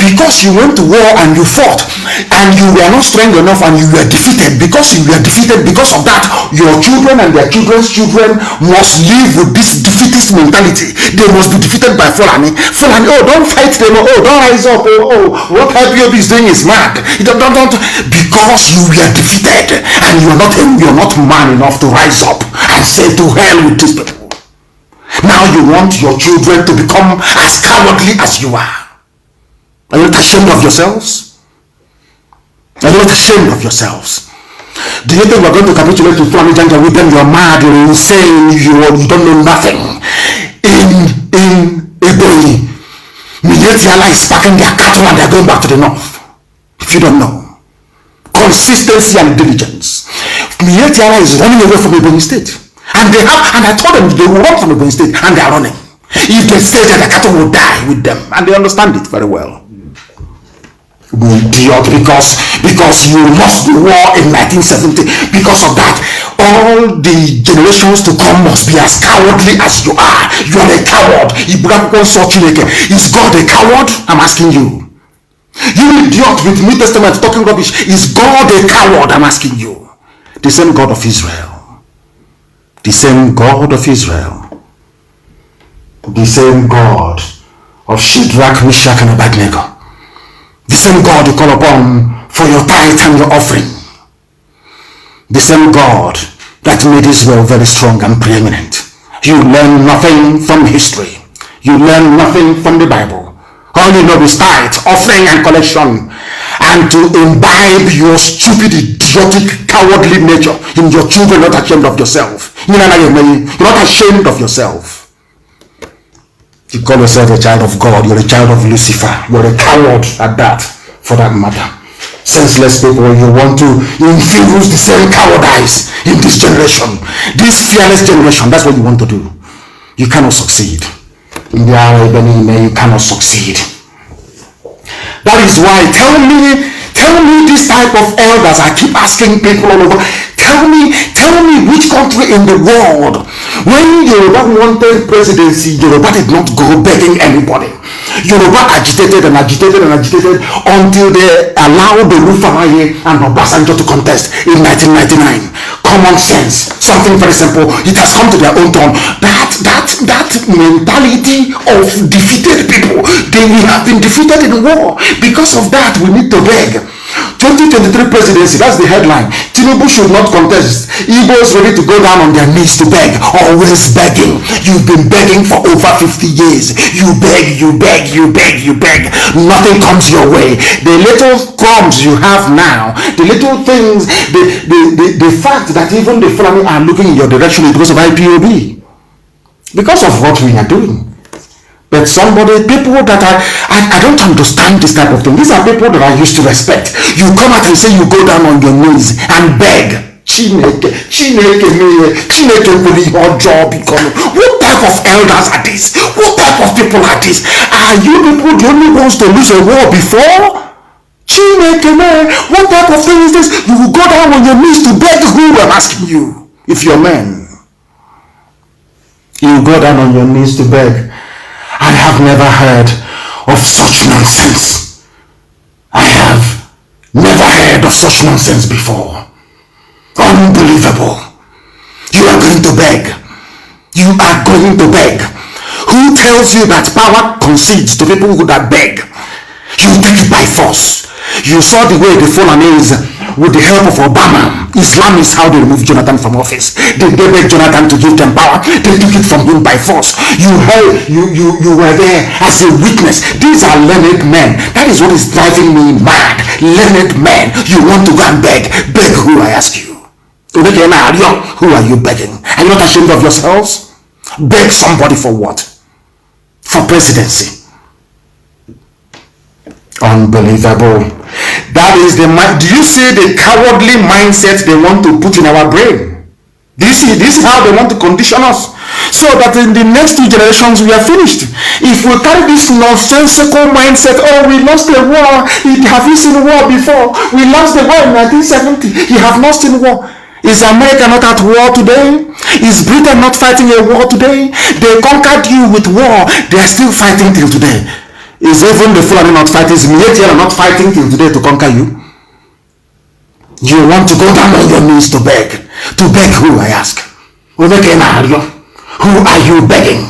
Because you went to war and you fought, and you were not strong enough, and you were defeated. Because you were defeated, because of that, your children and their children's children must live with this defeatist mentality. They must be defeated by Fulani. Fulani, oh, don't fight them. Oh, don't rise up. Oh, what Ipob is doing is mad. Don't. Because you were defeated, and you're not man enough to rise up and say to hell with these people. Now you want your children to become as cowardly as you are. Are you not ashamed of yourselves? Are you not ashamed of yourselves? Do you think we're going to capitulate to Fulani Janja with them? You're mad, you're insane, you don't know nothing. In Ebonyi, Mietiala is packing their cattle and they're going back to the north. If you don't know. Consistency and diligence. Mietiala is running away from Ebonyi State. And I told them they will run from Ebonyi State, and they are running. If they say that the cattle will die with them, and they understand it very well. Idiot, because you lost the war in 1970. Because of that, all the generations to come must be as cowardly as you are. You are a coward. Is God a coward? I'm asking you. You idiot with New Testament talking rubbish. Is God a coward? I'm asking you. The same God of Israel. The same God of Israel. The same God of Shadrach, Meshach, and Abednego. The same God you call upon for your tithe and your offering. The same God that made Israel very strong and preeminent. You learn nothing from history. You learn nothing from the Bible. All you know is tithe, offering, and collection. And to imbibe your stupid, idiotic, cowardly nature in your children. Not ashamed of yourself. You're not ashamed of yourself. You call yourself a child of God. You're a child of Lucifer. You're a coward at that, for that matter. Senseless people, you want to infuse the same cowardice in this generation. This fearless generation, that's what you want to do. You cannot succeed. In the you cannot succeed. That is why, tell me this type of elders. I keep asking people all over. Tell me which country in the world, when Yoruba wanted presidency, Yoruba did not go begging anybody. Yoruba agitated until they allowed the Rufaraye and Obasanjo to contest in 1999. Common sense, something very simple. It has come to their own turn. That mentality of defeated people, we have been defeated in war. Because of that, we need to beg. 2023 presidency, that's the headline. Tinubu should not contest. Igbos ready to go down on their knees to beg. Always begging. You've been begging for over 50 years. You beg. Nothing comes your way. The little crumbs you have now, the little things, the fact that even the Fulani are looking in your direction is because of Ipob. Because of what we are doing. But people that I don't understand this type of thing. These are people that I used to respect. You come out and say you go down on your knees and beg. Chineke will your job become. What type of elders are these? What type of people are these? Are you people the only ones to lose a war before? Chineke, man, what type of thing is this? You will go down on your knees to beg who? I'm asking you. If you're men, you go down on your knees to beg. I have never heard of such nonsense. I have never heard of such nonsense before. Unbelievable. You are going to beg. You are going to beg. Who tells you that power concedes to people who that beg? You take it by force. You saw the way the Fulanese, with the help of Obama, Islam is how they removed Jonathan from office. They begged Jonathan to give them power. They took it from him by force. You were there as a witness. These are learned men. That is what is driving me mad. Learned men. You want to go and beg. Beg who, I ask you? Who are you begging? Are you not ashamed of yourselves? Beg somebody for what? For presidency. Unbelievable. That is the mind. Do you see the cowardly mindset they want to put in our brain? Do you see? This is how they want to condition us, so that in the next 2 generations we are finished. If we carry this nonsensical mindset, oh, we lost the war. Have you seen war before? We lost the war in 1970. You have not seen war. Is America not at war today? Is Britain not fighting a war today? They conquered you with war. They are still fighting till today. Is even the Fulani not fighting? Is Mietiala not fighting till today to conquer you? You want to go down on your knees to beg. To beg who, I ask? Who are you begging?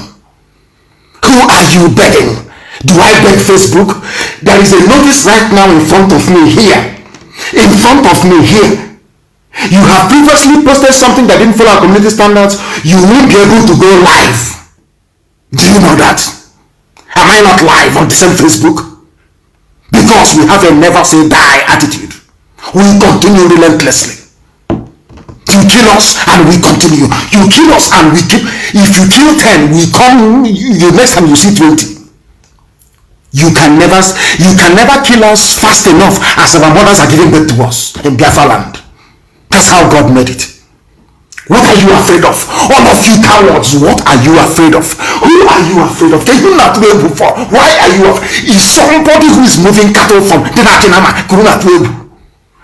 Who are you begging? Do I beg Facebook? There is a notice right now in front of me here. In front of me here. You have previously posted something that didn't follow our community standards. You won't be able to go live. Do you know that? Am I not live on the same Facebook? Because we have a never say die attitude. We continue relentlessly. You kill us and we continue. You kill us and we keep. If you kill 10, we come. The next time you see 20. You can never kill us fast enough as our mothers are giving birth to us in Biafra land. That's how God made it. What are you afraid of? All of you cowards, what are you afraid of? Who are you afraid of? Can you not wait before? Why are you afraid? Is somebody who is moving cattle from Dinatinama,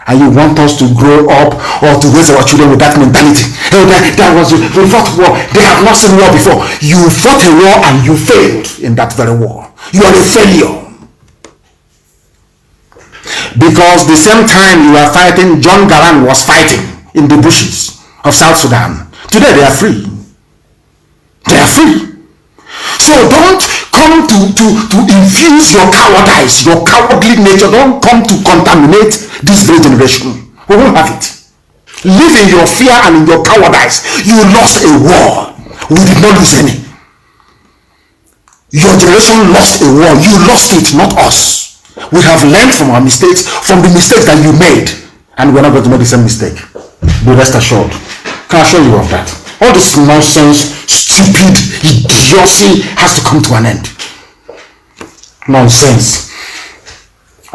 and you want us to grow up or to raise our children with that mentality? Hey, that was we fought war. They have not seen war before. You fought a war and you failed in that very war. You are a failure. Because the same time you are fighting, John Garang was fighting in the bushes of South Sudan. Today they are free. They are free. So don't come to infuse your cowardice, your cowardly nature. Don't come to contaminate this great generation. We won't have it. Live in your fear and in your cowardice. You lost a war. We did not lose any. Your generation lost a war. You lost it, not us. We have learned from our mistakes, from the mistakes that you made, and we're not going to make the same mistake. Be rest assured. Can I assure you of that? All this nonsense, stupid idiocy has to come to an end. Nonsense.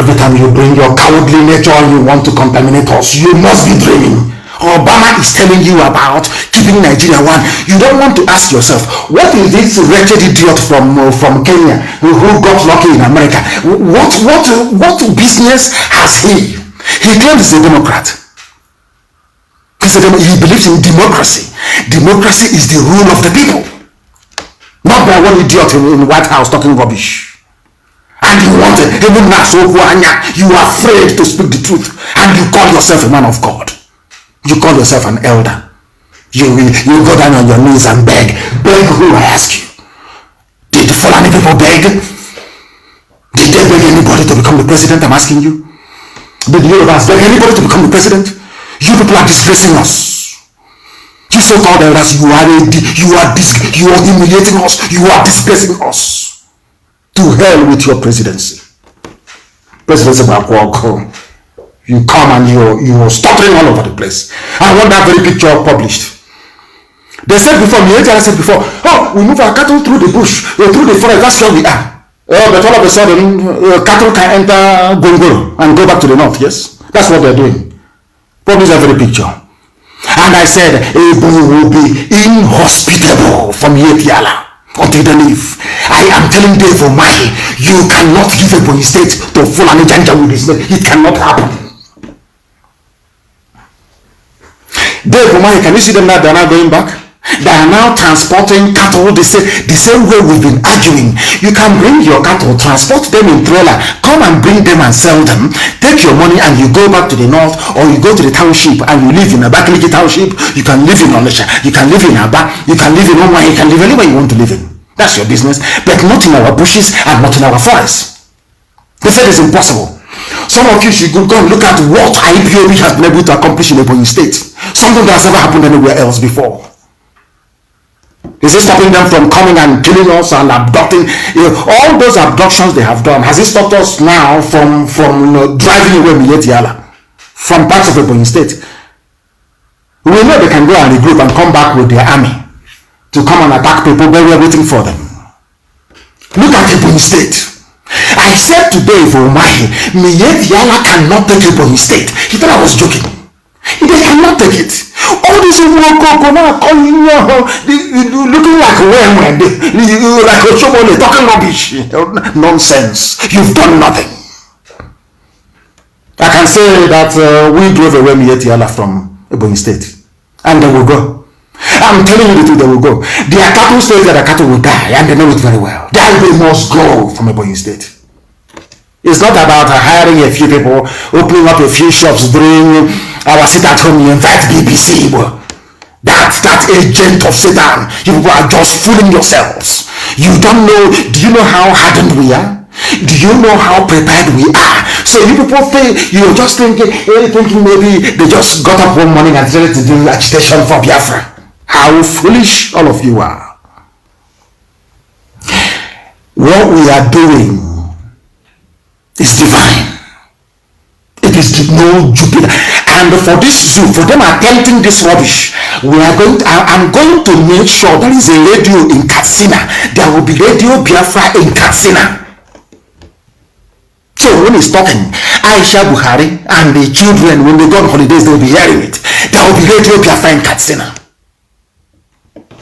Every time you bring your cowardly nature and you want to contaminate us, you must be dreaming. Obama is telling you about keeping Nigeria one. You don't want to ask yourself, what is this wretched idiot from Kenya who got lucky in America? What business has he? He claims he's a Democrat. He believes in democracy. Democracy is the rule of the people, not by one idiot in the White House talking rubbish. And you want it, even now, you are afraid to speak the truth, and you call yourself a man of God. You call yourself an elder. You go down on your knees and beg. Beg who, I ask you? Did the Fulani people beg? Did they beg anybody to become the president? I'm asking you. Did the Yorubas beg anybody to become the president? You people are disgracing us. You so-called elders, you are humiliating us. You are disgracing us. To hell with your presidency. Presidency Bakwako. You come and you're stuttering all over the place. I want that very picture published. They said before, Mietiala said before, oh, we move our cattle through the bush, through the forest, that's where we are. But all of a sudden, cattle can enter Gongoro and go back to the north, yes? That's what they're doing. Publish that very picture. And I said, Ebo will be inhospitable from Yetiala until they leave. I am telling Dave Omai, you cannot give Ebonyi State to Fulani Janja with this name. It cannot happen. Dave Omai, can you see them now? They're not going back. They are now transporting cattle the same way we've been arguing. You can bring your cattle, transport them in trailer, come and bring them and sell them, take your money and you go back to the north, or you go to the township and you live in a Abakaliki township. You can live in Onisha, you can live in Aba, you can live in Oma, you can live anywhere you want to live in. That's your business, but not in our bushes and not in our forests. They said it's impossible. Some of you should go and look at what Ipob has been able to accomplish in Ebonyi State. Something that has never happened anywhere else before. Is it stopping them from coming and killing us and abducting? All those abductions they have done, has it stopped us now from driving away Yetiala from parts of Ebonyi State? We know they can go and regroup and come back with their army to come and attack people, but we are waiting for them. Look at Ebonyi State. I said today for Omahi, Yetiala cannot take Ebonyi State. He thought I was joking. They cannot take it. All these people looking like when like a showman talking rubbish, nonsense. You've done nothing. I can say that we drove away Yetiala from Ebonyi State, and they will go. I'm telling you the truth, they will go. Their cattle says that the cattle will die, and they know it very well. They must go from Ebonyi State. It's not about hiring a few people, opening up a few shops, doing our sit at home, you invite BBC. That agent of Satan. You people are just fooling yourselves. You don't know. Do you know how hardened we are? Do you know how prepared we are? So you people think, you're just thinking maybe they just got up one morning and started to do agitation for Biafra. How foolish all of you are. What we are doing is divine. It is no Jupiter. And for this zoo, for them attempting this rubbish, I'm going to make sure there is a radio in Katsina. There will be Radio Biafra in Katsina. So when he's talking, Aisha Buhari and the children, when they go on holidays, they'll be hearing it. There will be Radio Biafra in Katsina.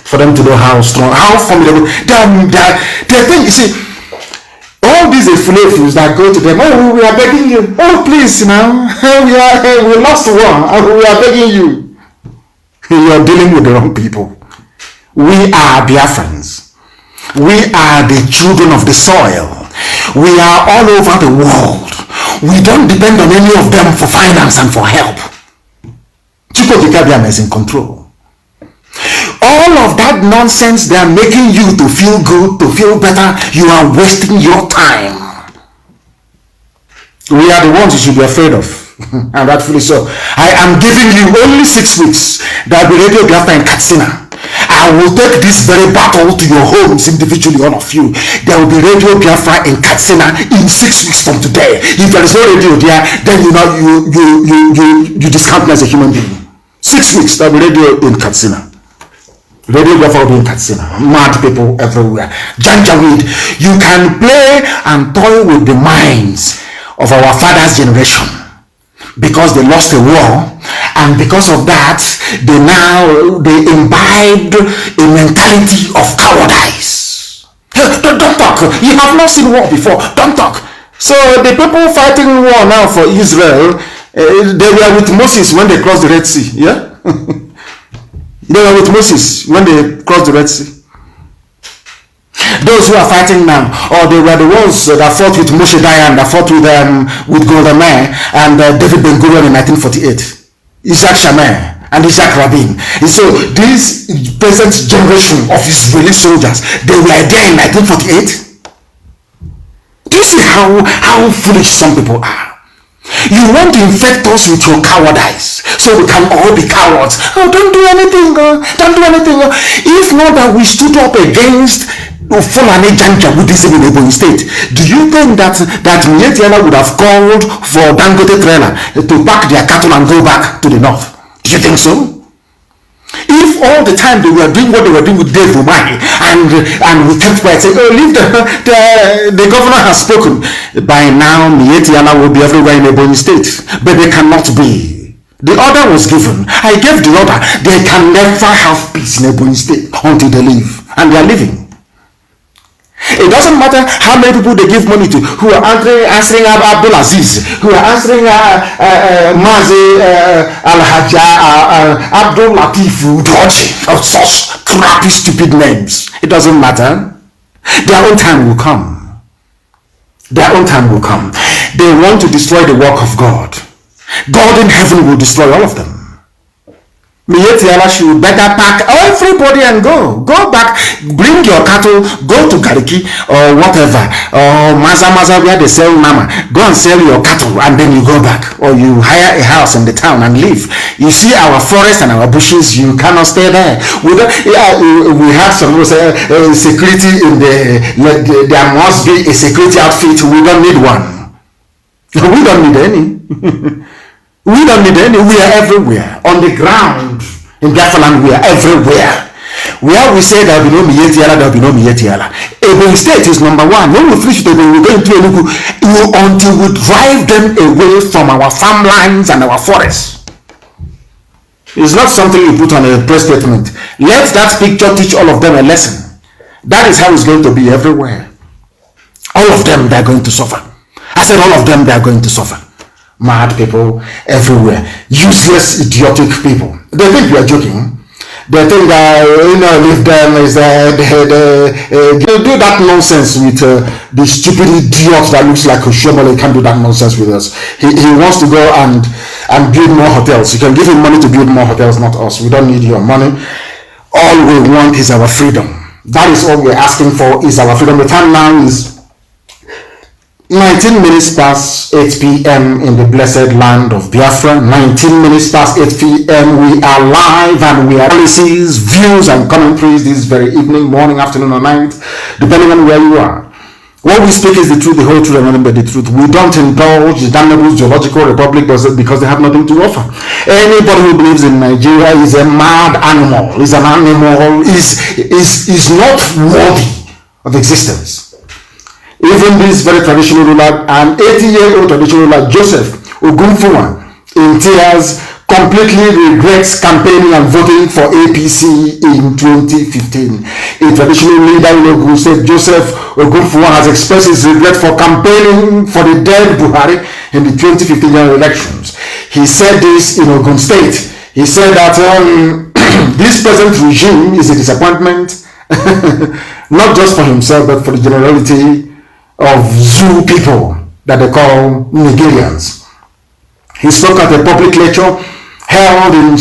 For them to know how strong, how formidable. They think, you see, all these affiliates that go to them, oh, we are begging you, oh please now, we lost one, we are begging you. You are dealing with the wrong people. We are Biafrans. We are the children of the soil. We are all over the world. We don't depend on any of them for finance and for help. Chico Kikabiam is in control. All of that nonsense they are making you to feel good, to feel better, you are wasting your time. We are the ones you should be afraid of. And rightfully so. I am giving you only 6 weeks. There will be Radio Biafra in Katsina. I will take this very battle to your homes individually, all of you. There will be Radio Biafra in Katsina in 6 weeks from today. If there is no radio there, then you discount me as a human being. 6 weeks, there will be radio in Katsina. Radio Biafra will be in Katsina. Mad people everywhere. Janjaweed. You can play and toy with the minds of our father's generation because they lost a war, and because of that they imbibed a mentality of cowardice. Don't talk. You have not seen war before. Don't talk. So the people fighting war now for Israel, they were with Moses when they crossed the Red Sea. Yeah. They were with Moses when they crossed the Red Sea. Those who are fighting now, or they were the ones that fought with Moshe Dayan, that fought with Golda Meir and David Ben Gurion in 1948, Isaac Shamir and Isaac Rabin. And so this present generation of Israeli soldiers, they were there in 1948. Do you see how foolish some people are? You want to infect us with your cowardice so we can all be cowards. Oh, don't do anything. Don't do anything. If not that we stood up against Fulani Janja Buddhism in Ebonyi State, do you think that Yetiala would have called for Dangote trailer to pack their cattle and go back to the north? Do you think so? If all the time they were doing what they were doing with Dave Umai and we kept quiet saying, oh, leave the governor has spoken, by now Yetiala will be everywhere in Ebonyi State, but they cannot be. The order was given. I gave the order. They can never have peace in Ebonyi State until they leave. And they are living. It doesn't matter how many people they give money to, who are answering Abdul Aziz, who are answering Mazi, Abdul Latif, Doji, of such crappy, stupid names. It doesn't matter. Their own time will come. Their own time will come. They want to destroy the work of God. God in heaven will destroy all of them. Miyetiala should better pack everybody and go. Go back, bring your cattle, go to Gariki or whatever, or Maza where they sell Nama. Go and sell your cattle and then you go back. Or you hire a house in the town and live. You see our forest and our bushes, you cannot stay there. We have some security in there must be a security outfit. We don't need one. We don't need any. We don't need any. We are everywhere. On the ground. In Biafra land, we are everywhere. Where we say there will be no Miyetiala, there will be no Miyetiala. Ebonyi State is number one. When we finish it, we will go into Enugu until we drive them away from our farmlands and our forests. It's not something you put on a press statement. Let that picture teach all of them a lesson. That is how it's going to be everywhere. All of them, they are going to suffer. I said all of them, they are going to suffer. Mad people everywhere, useless, idiotic people. They think we are joking. They think that leave them is they do that nonsense with the stupid idiot that looks like Oshomole. Can't do that nonsense with us. He wants to go and build more hotels. You can give him money to build more hotels, not us. We don't need your money. All we want is our freedom. That is all we're asking for, is our freedom. The time now is 19 minutes past 8 p.m. in the blessed land of Biafra. 19 minutes past 8 p.m. We are live and we are policies, views and commentaries this very evening, morning, afternoon or night, depending on where you are. What we speak is the truth, the whole truth and nothing but the truth. We don't indulge the damnable geological republic because they have nothing to offer. Anybody who believes in Nigeria is a mad animal, is an animal, is not worthy of existence. Even this very traditional ruler, an 80-year-old traditional ruler, Joseph Ogunfuwa, in tears, completely regrets campaigning and voting for APC in 2015. A traditional leader who said Joseph Ogunfuwa has expressed his regret for campaigning for the dead Buhari in the 2015 general elections. He said this in Ogun State. He said that this present regime is a disappointment, not just for himself, but for the generality of Zoo people that they call Nigerians. He spoke at a public lecture held in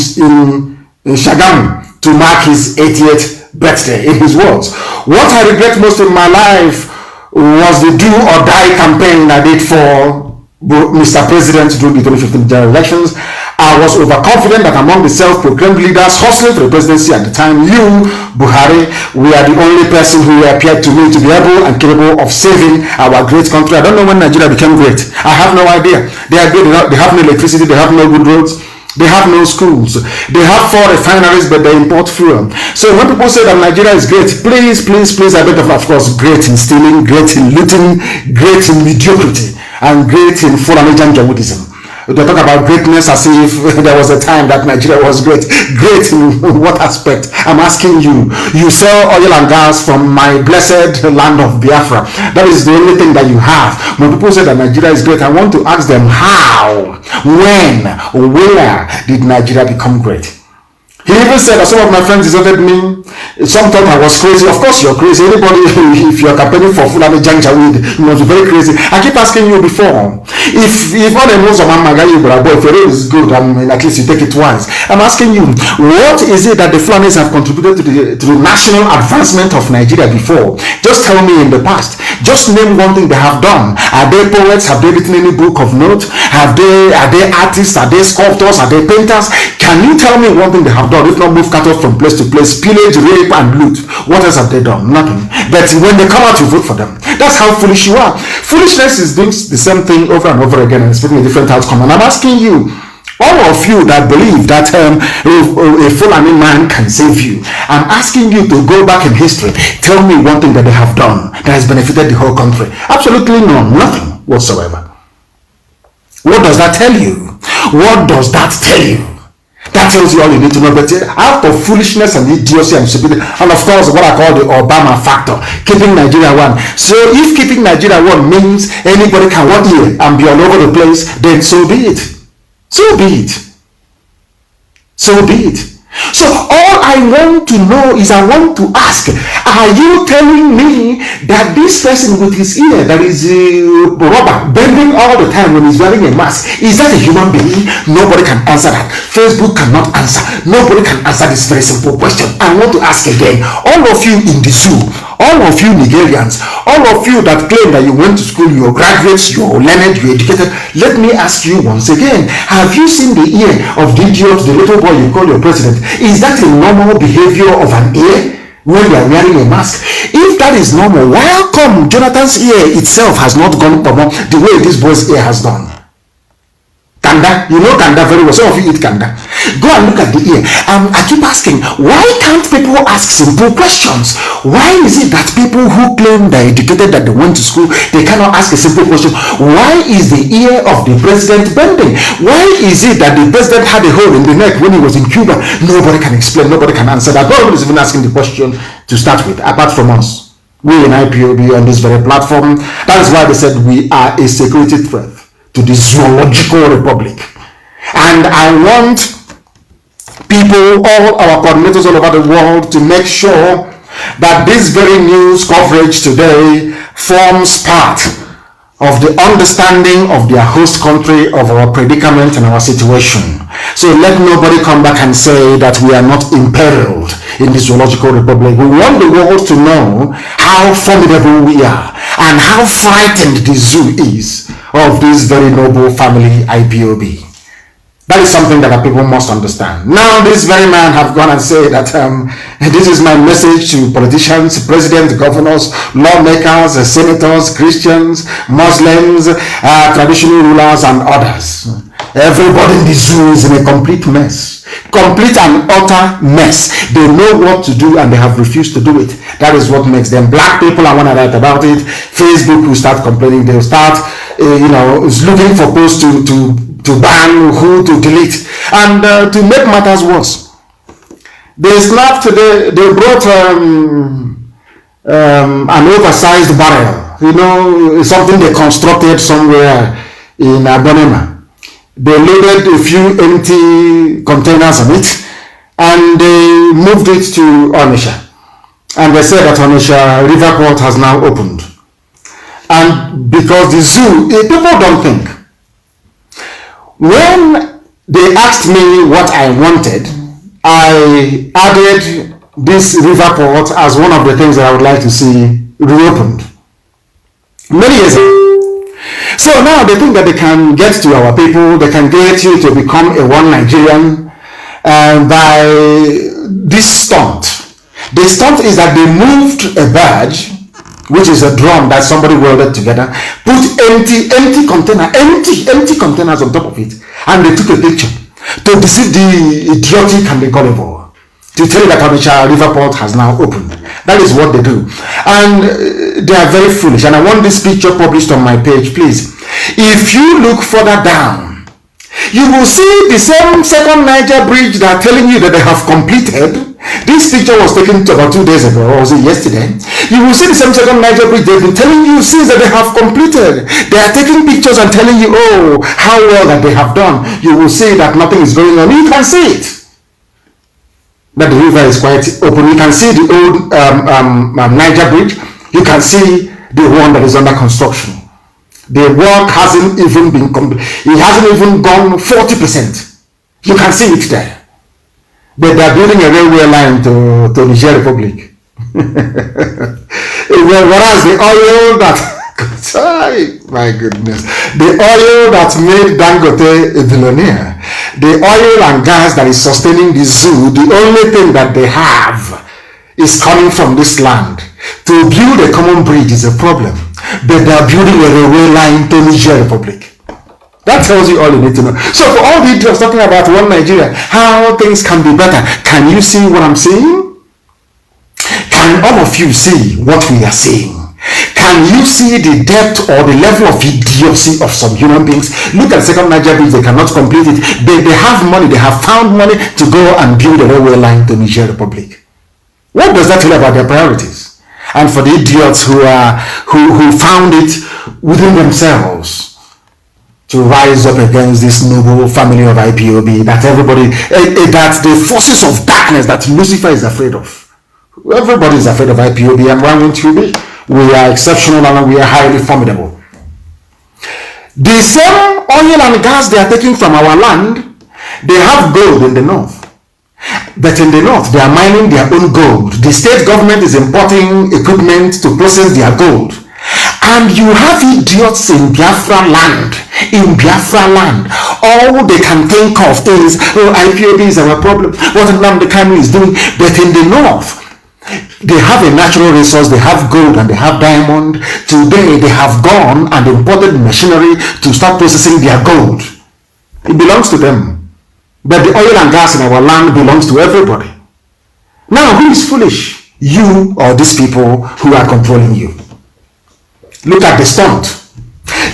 Shagamu to mark his 80th birthday. In his words, "What I regret most in my life was the do or die campaign I did for Mr. President during the 2015 general elections. I was overconfident that among the self-proclaimed leaders hustling for the presidency at the time, you, Buhari, we are the only person who appeared to me to be able and capable of saving our great country." I don't know when Nigeria became great. I have no idea. They are great. They have no electricity. They have no good roads. They have no schools. They have 4 refineries, but they import fuel. So when people say that Nigeria is great, please, I beg of course, great in stealing, great in looting, great in mediocrity, and great in Fulani Janjaweedism. They talk about greatness as if there was a time that Nigeria was great. Great in what aspect? I'm asking you. You sell oil and gas from my blessed land of Biafra. That is the only thing that you have. When people say that Nigeria is great, I want to ask them how, when, where did Nigeria become great? He even said that some of my friends deserted me. Some thought I was crazy. Of course you're crazy. Anybody, if you're campaigning for Fulani Janjaweed, you must be very crazy. I keep asking you before. If all the most of my magayi brabo, if your road is good, at least you take it once. I'm asking you, what is it that the Fulanis have contributed to the national advancement of Nigeria before? Just tell me in the past. Just name one thing they have done. Are they poets? Have they written any book of note? Are they artists? Are they sculptors? Are they painters? Can you tell me one thing they have done? If not move cattle from place to place, pillage, rape and loot, what else have they done? Nothing. But when they come out, you vote for them. That's how foolish you are. Foolishness is doing the same thing over and over again and expecting a different outcome. And I'm asking you, all of you that believe that a Fulani man can save you, I'm asking you to go back in history. Tell me one thing that they have done that has benefited the whole country. Absolutely none. Nothing whatsoever. What does that tell you? What does that tell you? That tells you all you need to know. But out of foolishness and idiocy and stupidity, and of course what I call the Obama factor, keeping Nigeria one. So if keeping Nigeria one means anybody can walk here and be all over the place, then so be it. So be it. So be it. So all I want to know is, I want to ask, are you telling me that this person with his ear that is rubber bending all the time when he's wearing a mask, is that a human being? Nobody can answer that. Facebook cannot answer. Nobody can answer this very simple question. I want to ask again, all of you in the zoo, all of you Nigerians, all of you that claim that you went to school, you're graduates, you're learned, you're educated, let me ask you once again, have you seen the ear of the idiot, the little boy you call your president? Is that a normal behavior of an ear when you are wearing a mask? If that is normal, why come Jonathan's ear itself has not gone the way this boy's ear has done? Kanda, you know Kanda very well. Some of you eat Kanda. Go and look at the ear. I keep asking, why can't people ask simple questions? Why is it that people who claim they're educated, that they went to school, they cannot ask a simple question? Why is the ear of the president bending? Why is it that the president had a hole in the neck when he was in Cuba? Nobody can explain, nobody can answer that. Nobody is even asking the question to start with, apart from us. We in IPOB on this very platform. That is why they said we are a security threat to the zoological republic. And I want people, all our coordinators all over the world, to make sure that this very news coverage today forms part of the understanding of their host country, of our predicament and our situation. So let nobody come back and say that we are not imperiled in the zoological republic. We want the world to know how formidable we are and how frightened the zoo is of this very noble family IPOB. That is something that people must understand. Now this very man have gone and said that this is my message to politicians, presidents, governors, lawmakers, senators, Christians, Muslims, traditional rulers and others. Everybody in the zoo is in a complete mess. Complete and utter mess. They know what to do and they have refused to do it. That is what makes them. Black people, I want to write about it. Facebook will start complaining. They'll start, looking for posts to ban, who to delete. And to make matters worse, they snapped today, they brought an oversized barrel, something they constructed somewhere in Abonema. They loaded a few empty containers on it and they moved it to Onitsha. And they said that Onitsha River Port has now opened. And because the zoo, people don't think. When they asked me what I wanted, I added this river port as one of the things that I would like to see reopened many years ago. So now they think that they can get to our people, they can get you to become a one Nigerian by this stunt. The stunt is that they moved a badge, which is a drum that somebody welded together, put empty containers on top of it, and they took a picture to deceive the idiotic and the gullible, to tell you that Onitsha River Port has now opened. That is what they do. And they are very foolish. And I want this picture published on my page, please. If you look further down, you will see the same second Niger bridge that are telling you that they have completed. This picture was taken about 2 days ago, or was it yesterday? You will see the same second Niger bridge. They've been telling you since that they have completed. They are taking pictures and telling you, oh, how well that they have done. You will see that nothing is going on. You can see it. That the river is quite open. You can see the old Niger bridge. You can see the one that is under construction. The work hasn't even been complete. It hasn't even gone 40%. You can see it there. But they are building a railway line to Niger Republic. Whereas the oil that my goodness, the oil that made Dangote a billionaire, the oil and gas that is sustaining the zoo, the only thing that they have is coming from this land. To build a common bridge is a problem, but they are building a railway line to Niger Republic. That tells you all you need to know. So for all the idiots talking about one Nigeria, how things can be better, can you see what I'm seeing? Can all of you see what we are seeing? Can Can you see the depth or the level of idiocy of some human beings? Look at the second Niger bridge, they cannot complete it. They have money, they have found money to go and build a railway line to Niger Republic. What does that tell about their priorities? And for the idiots who found it within themselves to rise up against this noble family of IPOB, that everybody, that the forces of darkness that Lucifer is afraid of. Everybody is afraid of IPOB, and why won't you be? We are exceptional and we are highly formidable. The same oil and gas they are taking from our land, they have gold in the north. But in the north, they are mining their own gold. The state government is importing equipment to process their gold. And you have idiots in Biafra land. In Biafra land, all they can think of is, oh, IPOB is our problem. What Nnmdi Kanu is doing. But in the north, they have a natural resource, they have gold and they have diamond. Today, they have gone and imported machinery to start processing their gold. It belongs to them. But the oil and gas in our land belongs to everybody. Now, who is foolish? You or these people who are controlling you? Look at the stunt.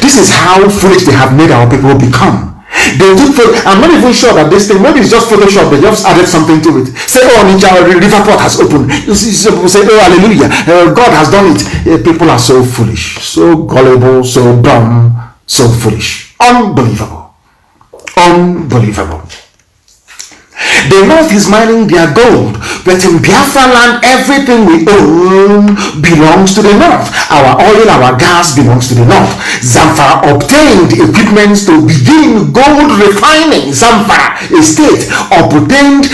This is how foolish they have made our people become. They do. I'm not even sure that this thing, maybe it's just Photoshop, they just added something to it. Say, oh, Ninja, river port has opened. You see, say, oh, hallelujah, God has done it. People are so foolish, so gullible, so dumb, so foolish. Unbelievable. Unbelievable. The north is mining their gold, but in Biafra land, everything we own belongs to the north. Our oil, our gas belongs to the north. Zamfara obtained equipment to begin gold refining. Zamfara, a state, obtained,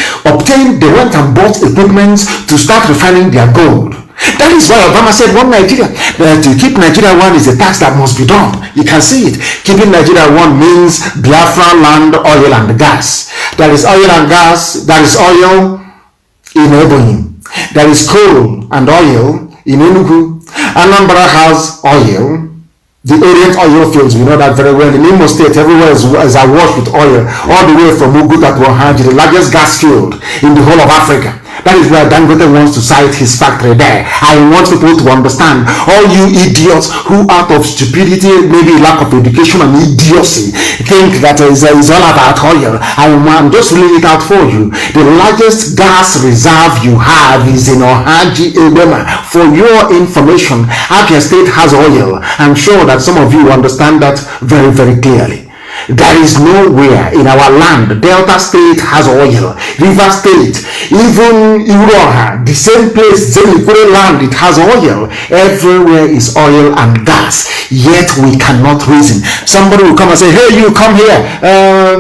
they went and bought equipment to start refining their gold. That is why Obama said one Nigeria. To keep Nigeria one is a tax that must be done. You can see it. Keeping Nigeria one means Biafra land, oil and gas. There is oil and gas. There is oil in Ebonyi. There is coal and oil in Enugu. Anambra has oil. The Orient oil fields, we know that very well. In Imo State, everywhere is awash with oil. All the way from Uguta to Ohaji, the largest gas field in the whole of Africa. That is where Dangote wants to site his factory there. I want people to understand, all you idiots who out of stupidity, maybe lack of education and idiocy, think that it's all about oil. I'm just laying it out for you. The largest gas reserve you have is in Ohaji, Ebema. For your information, Abia State has oil. I'm sure that some of you understand that very, very clearly. There is nowhere in our land. Delta State has oil. River State, even Uroha, the same place, Zenikure land, it has oil. Everywhere is oil and gas. Yet we cannot reason. Somebody will come and say, hey, you come here.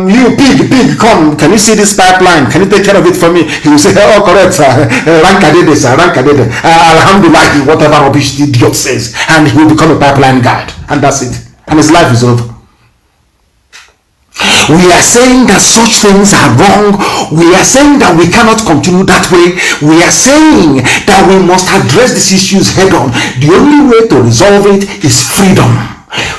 You pig, come. Can you see this pipeline? Can you take care of it for me? He will say, oh, correct, sir. Rankadede, sir. Rankadede. Alhamdulillah, whatever rubbish the idiot says. And he will become a pipeline guide. And that's it. And his life is over. We are saying that such things are wrong. We are saying that we cannot continue that way. We are saying that we must address these issues head on. The only way to resolve it is freedom.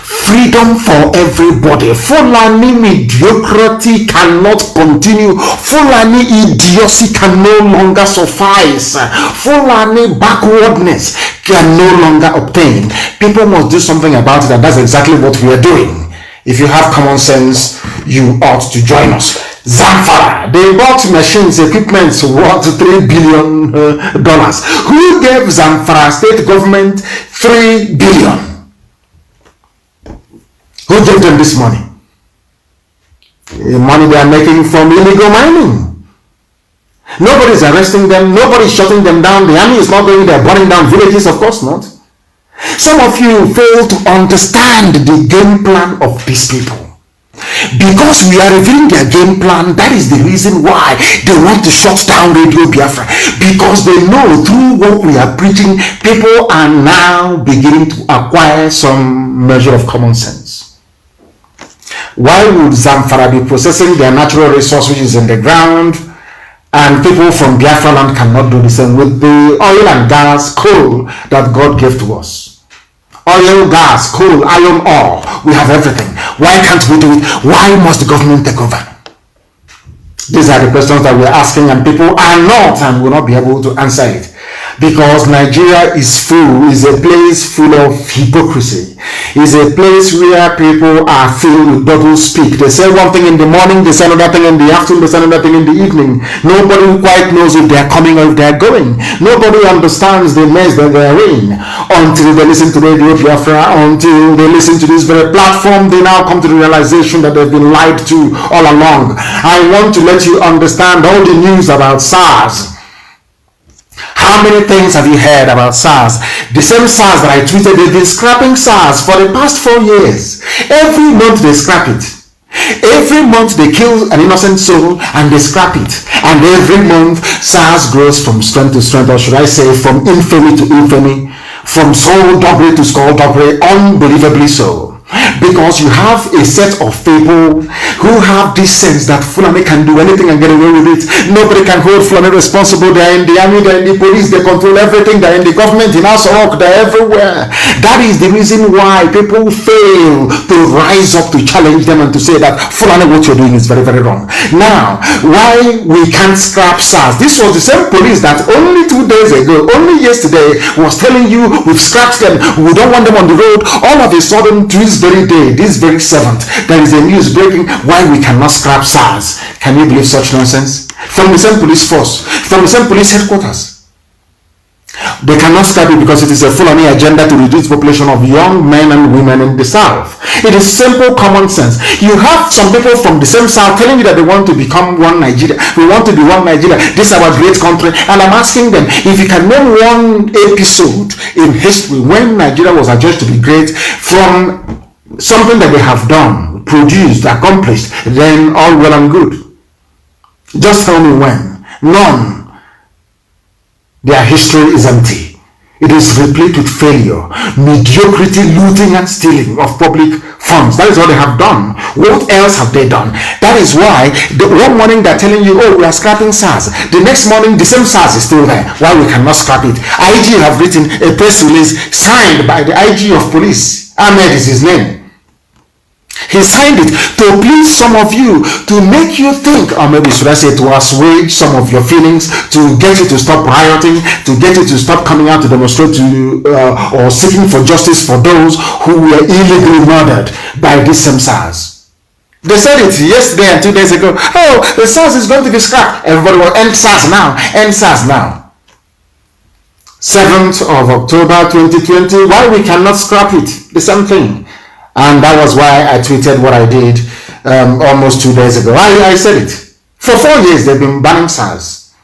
Freedom for everybody. Fulani mediocrity cannot continue. Fulani idiocy can no longer suffice. Fulani backwardness can no longer obtain. People must do something about it, and that's exactly what we are doing. If you have common sense, you ought to join us. Zamfara, they bought machines, equipment worth $3 billion. Who gave Zamfara state government $3 billion? Who gave them this money? The money they are making from illegal mining. Nobody is arresting them. Nobody is shutting them down. The army is not going there burning down villages, of course not. Some of you fail to understand the game plan of these people. Because we are revealing their game plan, that is the reason why they want to shut down Radio Biafra. Because they know through what we are preaching, people are now beginning to acquire some measure of common sense. Why would Zamfara be processing their natural resource which is in the ground, and people from Biafra land cannot do the same with the oil and gas, coal that God gave to us? Oil, gas, coal, iron ore, we have everything. Why can't we do it? Why must the government take over? These are the questions that we're asking, and people are not and will not be able to answer it. Because Nigeria is a place full of hypocrisy. Is a place where people are filled with double speak. They say one thing in the morning, they say another thing in the afternoon, they say another thing in the evening. Nobody quite knows if they're coming or if they're going. Nobody understands the mess that they're in until they listen to Radio Biafra, until they listen to this very platform. They now come to the realization that they've been lied to all along. I want to let you understand all the news about SARS. How many things have you heard about SARS? The same SARS that I tweeted, they've been scrapping SARS for the past 4 years. Every month they scrap it. Every month they kill an innocent soul and they scrap it. And every month SARS grows from strength to strength, or should I say from infamy to infamy, from skullduggery to skullduggery, unbelievably so. Because you have a set of people who have this sense that Fulani can do anything and get away with it. Nobody can hold Fulani responsible. They're in the army, they're in the police, they control everything, they're in the government, in Asarok, they're everywhere. That is the reason why people fail to rise up to challenge them and to say that Fulani, what you're doing is very, very wrong. Now, why we can't scrap SARS? This was the same police that only 2 days ago, only yesterday, was telling you we've scrapped them, we don't want them on the road. All of a sudden, this very day, this very 7th, there is a news breaking why we cannot scrap SARS. Can you believe such nonsense? From the same police force, from the same police headquarters. They cannot scrap it because it is a Fulani agenda to reduce the population of young men and women in the South. It is simple common sense. You have some people from the same South telling you that they want to become one Nigeria. We want to be one Nigeria. This is our great country. And I'm asking them, if you can name one episode in history when Nigeria was adjudged to be great from something that they have done, produced, accomplished, then all well and good. Just tell me when. None. Their history is empty. It is replete with failure, mediocrity, looting and stealing of public funds. That is what they have done. What else have they done? That is why the one morning they're telling you, oh, we are scrapping SARS. The next morning, the same SARS is still there. Why we cannot scrap it? IG have written a press release signed by the IG of police. Ahmed is his name. He signed it to please some of you, to make you think, or maybe should I say to assuage some of your feelings, to get you to stop rioting, to get you to stop coming out to demonstrate or seeking for justice for those who were illegally murdered by this same SARS. They said it yesterday and 2 days ago. Oh, the SARS is going to be scrapped. Everybody will end SARS now. End SARS now. 7th of October 2020. Why we cannot scrap it? The same thing. And that was why I tweeted what I did almost 2 days ago. I said it. For 4 years, they've been banning SARS.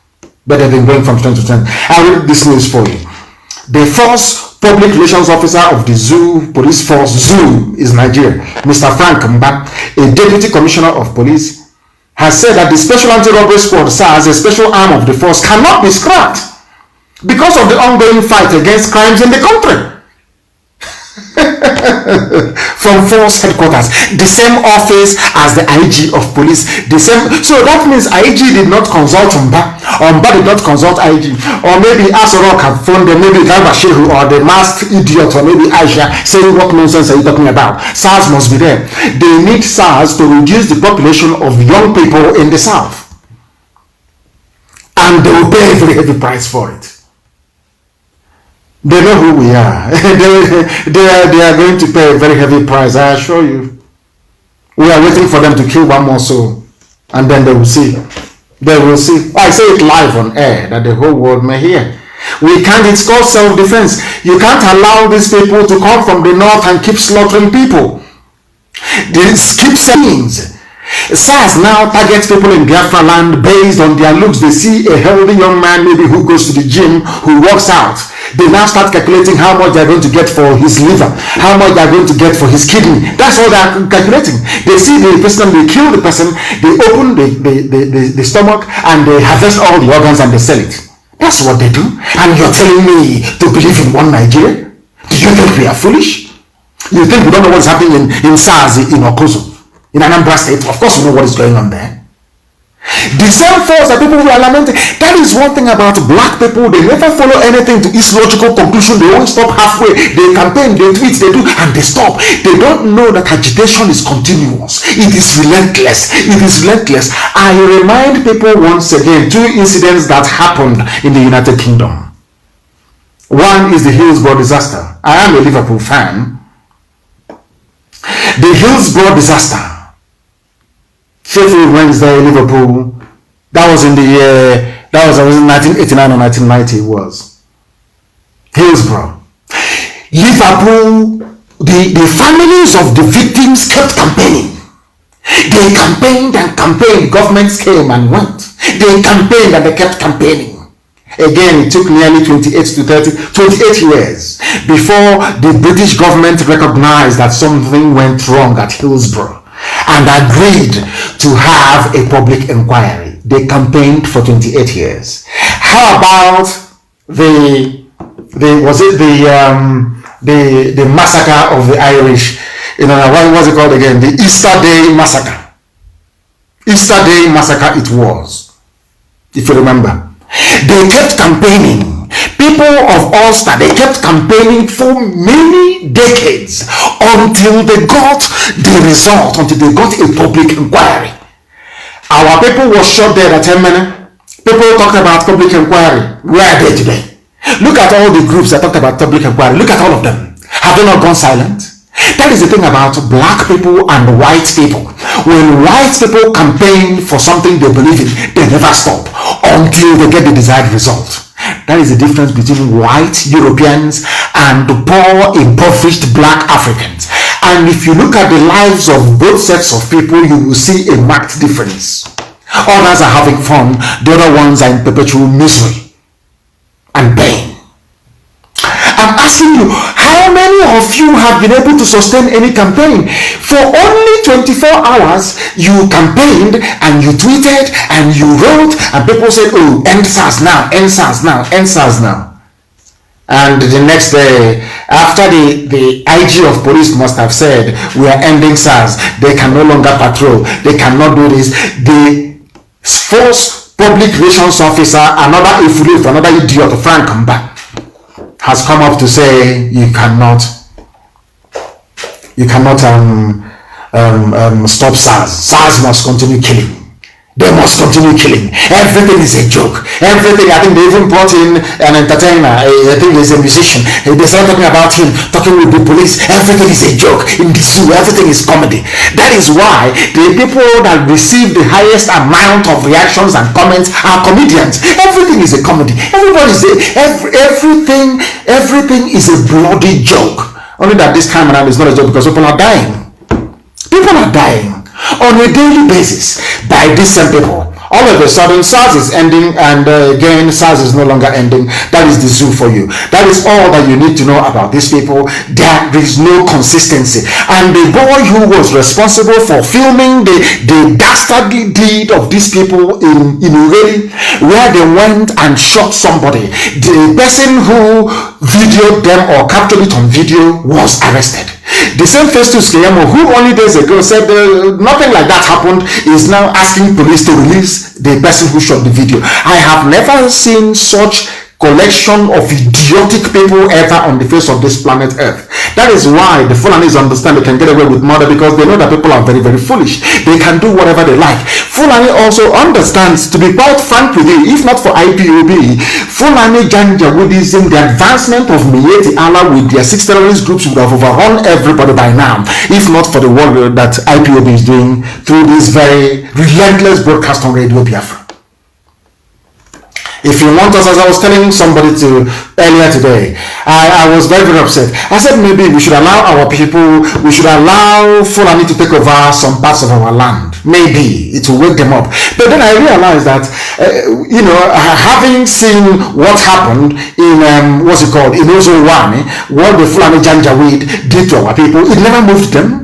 But they've been going from strength to strength. I read this news for you. The first public relations officer of the Zoo police force, Zoo is Nigeria, Mr. Frank Mba, a deputy commissioner of police, has said that the special anti-robbery squad, SARS, a special arm of the force, cannot be scrapped because of the ongoing fight against crimes in the country. From force headquarters, the same office as the IG of police, the same. So that means IG did not consult Mba did not consult IG, or maybe Asarok have phoned them, maybe Garba Shehu or the masked idiot, or maybe Aisha saying, what nonsense are you talking about? SARS must be there. They need SARS to reduce the population of young people in the South, and they will pay a very heavy price for it. They know who we are. they are going to pay a very heavy price, I assure you. We are waiting for them to kill one more soul, and then they will see. They will see. I say it live on air that the whole world may hear. We can't, it's called self-defense. You can't allow these people to come from the north and keep slaughtering people. This keeps things. SARS now targets people in Biafra land based on their looks. They see a healthy young man maybe who goes to the gym, who works out. They now start calculating how much they're going to get for his liver, how much they're going to get for his kidney. That's all they're calculating. They see the person, they kill the person, they open the stomach, and they harvest all the organs and they sell it. That's what they do. And you're telling me to believe in one Nigeria? Do you think we are foolish? You think we don't know what's happening in SARS in Okozo, in Anambra State? Of course we know what is going on there. The same force that people were lamenting. That is one thing about black people. They never follow anything to its logical conclusion. They always stop halfway. They campaign, they tweet, they do, and they stop. They don't know that agitation is continuous. It is relentless. It is relentless. I remind people once again 2 incidents that happened in the United Kingdom. One is the Hillsborough disaster. I am a Liverpool fan. The Hillsborough disaster. Sheffield Wednesday, Liverpool. That was in the year, that was 1989 or 1990 it was. Hillsborough. Liverpool, the families of the victims kept campaigning. They campaigned and campaigned. Governments came and went. They campaigned and they kept campaigning. Again, it took nearly 28 years before the British government recognized that something went wrong at Hillsborough and agreed to have a public inquiry. They campaigned for 28 years. How about the massacre of the Irish? What was it called again? The Easter Day massacre. Easter Day massacre it was, if you remember. They kept campaigning. People of Ulster, they kept campaigning for many decades until they got the result, until they got a public inquiry. Our people were shot dead at 10 minutes. People talked about public inquiry. Where are they today? Look at all the groups that talked about public inquiry. Look at all of them. Have they not gone silent? That is the thing about black people and white people. When white people campaign for something they believe in, they never stop until they get the desired result. That is the difference between white Europeans and poor, impoverished black Africans. And if you look at the lives of both sets of people, you will see a marked difference. Others are having fun, the other ones are in perpetual misery and pain. I'm asking you, how many of you have been able to sustain any campaign? For only 24 hours, you campaigned and you tweeted and you wrote and people said, oh, end SARS now, end SARS now, end SARS now. And the next day, after the IG of police must have said, we are ending SARS, they can no longer patrol, they cannot do this, the force public relations officer, another idiot, Frank Mba, has come up to say you cannot stop SARS. SARS must continue killing. They must continue killing. Everything is a joke. Everything. I think they even brought in an entertainer. I think there's a musician. They started talking about him, talking with the police. Everything is a joke. In the zoo, everything is comedy. That is why the people that receive the highest amount of reactions and comments are comedians. Everything is a comedy. Everything is a bloody joke. Only that this time around is not a joke because people are dying. People are dying on a daily basis by these same people. All of a sudden SARS is ending and again SARS is no longer ending. That is the zoo for you. That is all that you need to know about these people. There is no consistency. And the boy who was responsible for filming the dastardly deed of these people in Ureli, where they went and shot somebody, the person who videoed them or captured it on video was arrested. The same Festus Keyamo, who only days ago said nothing like that happened, is now asking police to release the person who shot the video. I have never seen such collection of idiotic people ever on the face of this planet Earth. That is why the Fulanis understand they can get away with murder, because they know that people are very, very foolish. They can do whatever they like. Fulani also understands, to be quite frank with you, if not for IPOB, Fulani Janjaweedism, the advancement of Miyetti Allah with their 6 terrorist groups would have overrun everybody by now, if not for the work that IPOB is doing through this very relentless broadcast on Radio Biafra. If you want us, as I was telling somebody earlier today, I was very, very upset. I said maybe we should allow our people, we should allow Fulani to take over some parts of our land. Maybe it will wake them up. But then I realized that, having seen what happened in, in Ozowani, what the Fulani Janjaweed did to our people, it never moved them.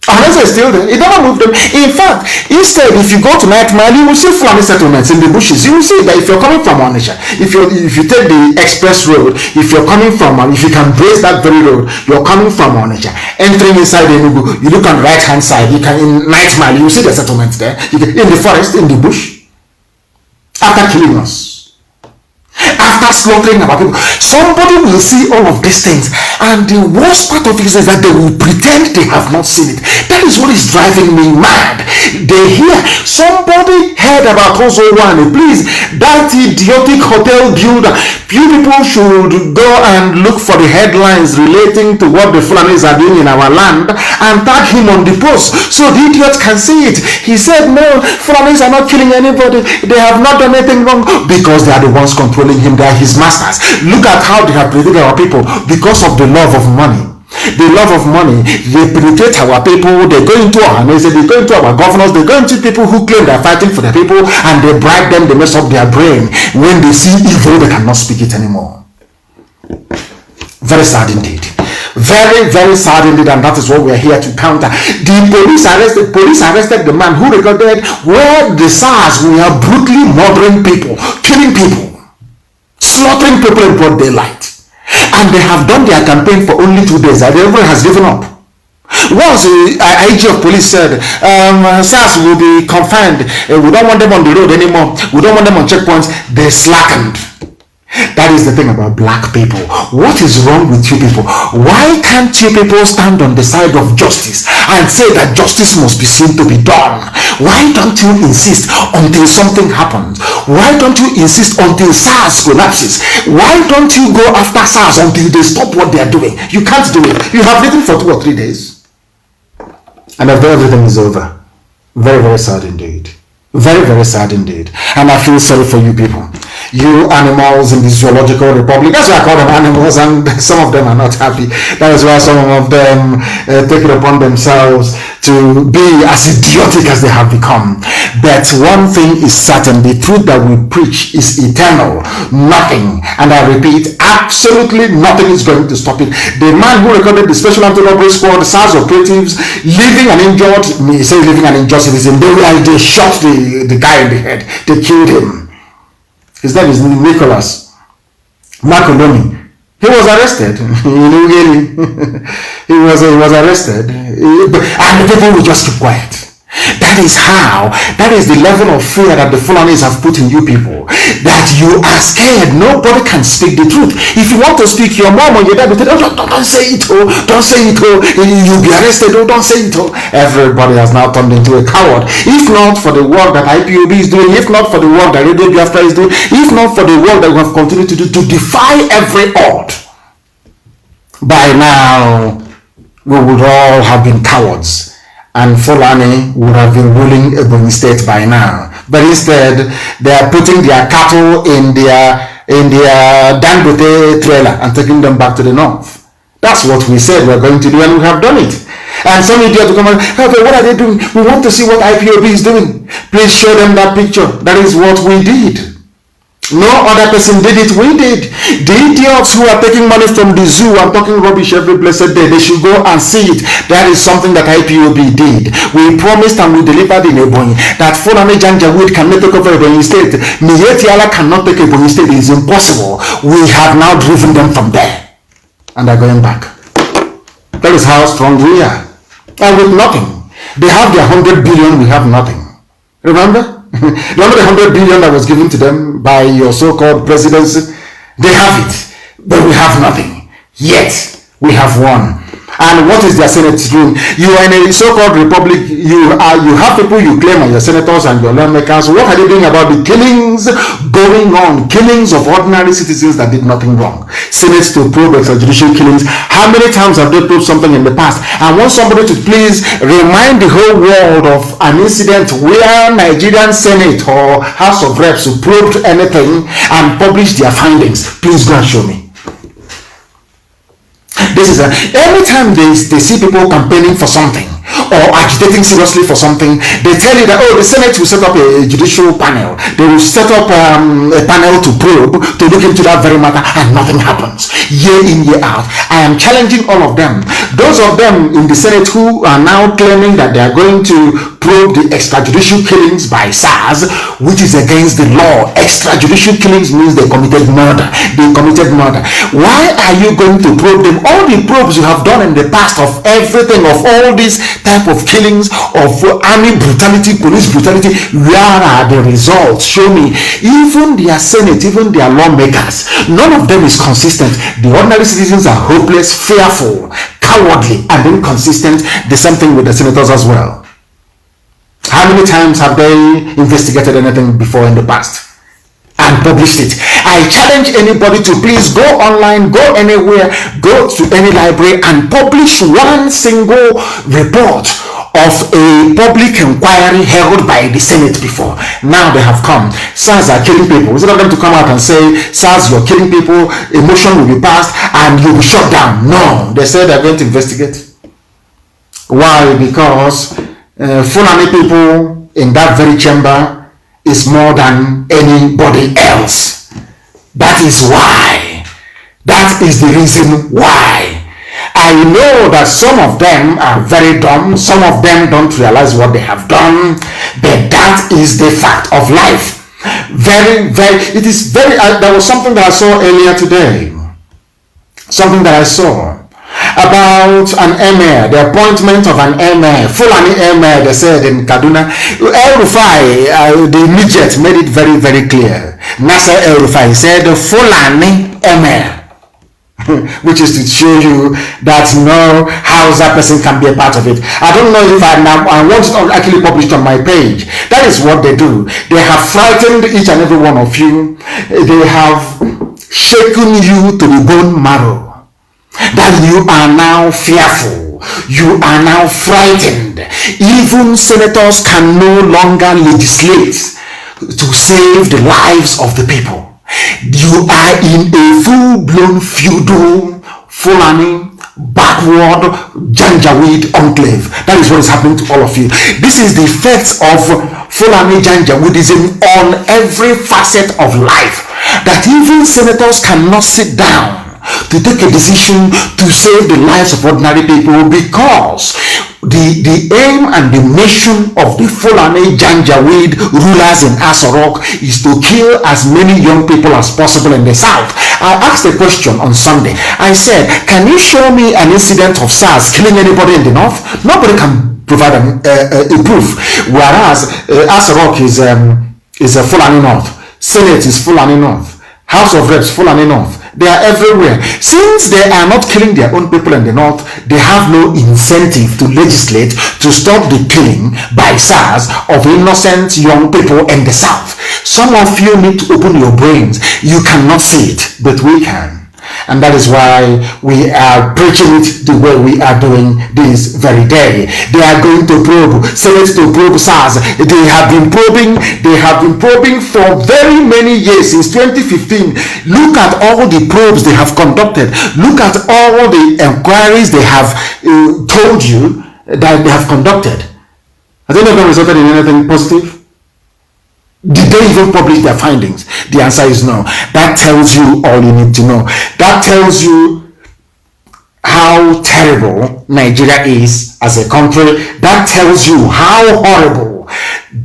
Unless they're still there, it never moved them. In fact, instead, if you go to Night Mile, you will see Fulani settlements in the bushes. You will see that if you're coming from Onitsha, if you take the express road, if you're coming from, if you can brace that very road, you're coming from Onitsha, entering inside Enugu, you look on the right hand side, you can, in Night Mile, you will see the settlements there, in the forest, in the bush, after killing us. After slaughtering our people, somebody will see all of these things, and the worst part of it is that they will pretend they have not seen it. That is what is driving me mad. They hear somebody heard about Ozowane, please, that idiotic hotel builder. You people should go and look for the headlines relating to what the Fulanis are doing in our land and tag him on the post so the idiots can see it. He said, no, Fulanis are not killing anybody. They have not done anything wrong because they are the ones controlling him. They are his masters. Look at how they have treated our people because of the love of money. The love of money, they penetrate our people, they go into our nation, they go into our governors, they go into people who claim they're fighting for the people, and they bribe them, they mess up their brain. When they see evil, they cannot speak it anymore. Very sad indeed. Very, very sad indeed, and that is what we are here to counter. The police arrested the man who recorded where the SARS were brutally murdering people, killing people, slaughtering people in broad daylight. And they have done their campaign for only 2 days, and everyone has given up. Once IG of police said, SARS will be confined, we don't want them on the road anymore, we don't want them on checkpoints, they slackened. That is the thing about black people. What is wrong with you people? Why can't you people stand on the side of justice and say that justice must be seen to be done? Why don't you insist until something happens? Why don't you insist until SARS collapses? Why don't you go after SARS until they stop what they are doing? You can't do it. You have written for 2 or 3 days. And after everything is over. Very, very sad indeed. Very, very sad indeed. And I feel sorry for you people. You animals in the zoological republic. That's why I call them animals, and some of them are not happy. That is why some of them take it upon themselves to be as idiotic as they have become. But one thing is certain, the truth that we preach is eternal. Nothing, and I repeat, absolutely nothing is going to stop it. The man who recorded the Special Anti-Robbery Squad, SARS operatives, living and injured, say living and injured citizen, they shot the guy in the head. They killed him. His name is Nicholas Macoloni. He was arrested. He was arrested, and the people will just keep quiet. That is the level of fear that the Fulanis have put in you people, that you are scared. Nobody can speak the truth. If you want to speak, your mom or your dad will tell you, don't say it, don't say it, you'll be arrested, don't say it. Everybody has now turned into a coward. If not for the work that Ipob is doing, if not for the work that Radio Biafra is doing, if not for the work that we have continued to do to defy every odd, by now we would all have been cowards, and Fulani would have been ruling Ebonyi State by now. But instead, they are putting their cattle in their Dangote trailer and taking them back to the north. That's what we said we're going to do, and we have done it. And some idiot will come and say, okay, what are they doing? We want to see what Ipob is doing. Please show them that picture. That is what we did. No other person did it, we did. The idiots who are taking money from the zoo and talking rubbish every blessed day, they should go and see it. That is something that Ipob did. We promised and we delivered in Ebonyi that Fulani Janjaweed cannot take over Ebonyi State. Mietiala cannot take Ebonyi State. It is impossible. We have now driven them from there, and they're going back. That is how strong we are. And with nothing. They have their 100 billion, we have nothing. Remember? Remember the 100 billion that was given to them by your so-called presidency? They have it, but we have nothing. Yet, we have won. And what is their Senate doing? You are in a so-called republic. You have people you claim are your senators and your lawmakers. What are they doing about the killings going on? Killings of ordinary citizens that did nothing wrong. Senate to probe extrajudicial killings. How many times have they probed something in the past? I want somebody to please remind the whole world of an incident where Nigerian Senate or House of Reps probed anything and published their findings. Please go and show me. This is anytime they see people campaigning for something or agitating seriously for something, they tell you that, the Senate will set up a judicial panel. They will set up a panel to probe, to look into that very matter, and nothing happens. Year in, year out. I am challenging all of them. Those of them in the Senate who are now claiming that they are going to probe the extrajudicial killings by SARS, which is against the law. Extrajudicial killings means they committed murder. Why are you going to probe them? All the probes you have done in the past of everything, of all these type of killings, of army brutality, police brutality, where are the results? Show me. Even their Senate, even their lawmakers, none of them is consistent. The ordinary citizens are hopeless, fearful, cowardly, and inconsistent. The same thing with the senators as well. How many times have they investigated anything before in the past? and published it. I challenge anybody to please go online, go anywhere, go to any library and publish one single report of a public inquiry held by the Senate before. Now they have come. SARS are killing people. Instead of them to come out and say, SARS, you're killing people, a motion will be passed and you will shut down. No, they said they're going to investigate. Why? Because Fulani people in that very chamber is more than anybody else. That is why. That is the reason why. I know that some of them are very dumb, some of them don't realize what they have done, but that is the fact of life. It is very, there was something that I saw earlier today, something that I saw about an emir, the appointment of an emir, Fulani emir, they said in Kaduna. El-Rufai, the midget, made it very, very clear. Nasser El-Rufai said Fulani emir. Which is to show you that no Hausa person can be a part of it. I don't know if I want it actually published on my page. That is what they do. They have frightened each and every one of you. They have shaken you to the bone marrow. That you are now fearful. You are now frightened. Even senators can no longer legislate to save the lives of the people. You are in a full-blown feudal, Fulani, backward, Janjaweed enclave. That is what is happening to all of you. This is the effects of Fulani Janjaweedism on every facet of life. That even senators cannot sit down to take a decision to save the lives of ordinary people because the aim and the mission of the Fulani Janjaweed rulers in Asorok is to kill as many young people as possible in the south. I asked a question on Sunday. I said, can you show me an incident of SARS killing anybody in the north? Nobody can provide a proof. Whereas Asorok is a Fulani North. Senate is Fulani North. House of Reps, Fulani North. They are everywhere. Since they are not killing their own people in the north, they have no incentive to legislate to stop the killing by SARS of innocent young people in the south. Some of you need to open your brains. You cannot see it, but we can. And that is why we are preaching it the way we are doing this very day. They are going to probe, Senate to probe SARS. They have been probing for very many years, since 2015. Look at all the probes they have conducted. Look at all the inquiries they have told you that they have conducted. Has any of them resulted in anything positive? Did they even publish their findings? The answer is no. That tells you all you need to know. That tells you how terrible Nigeria is as a country. That tells you how horrible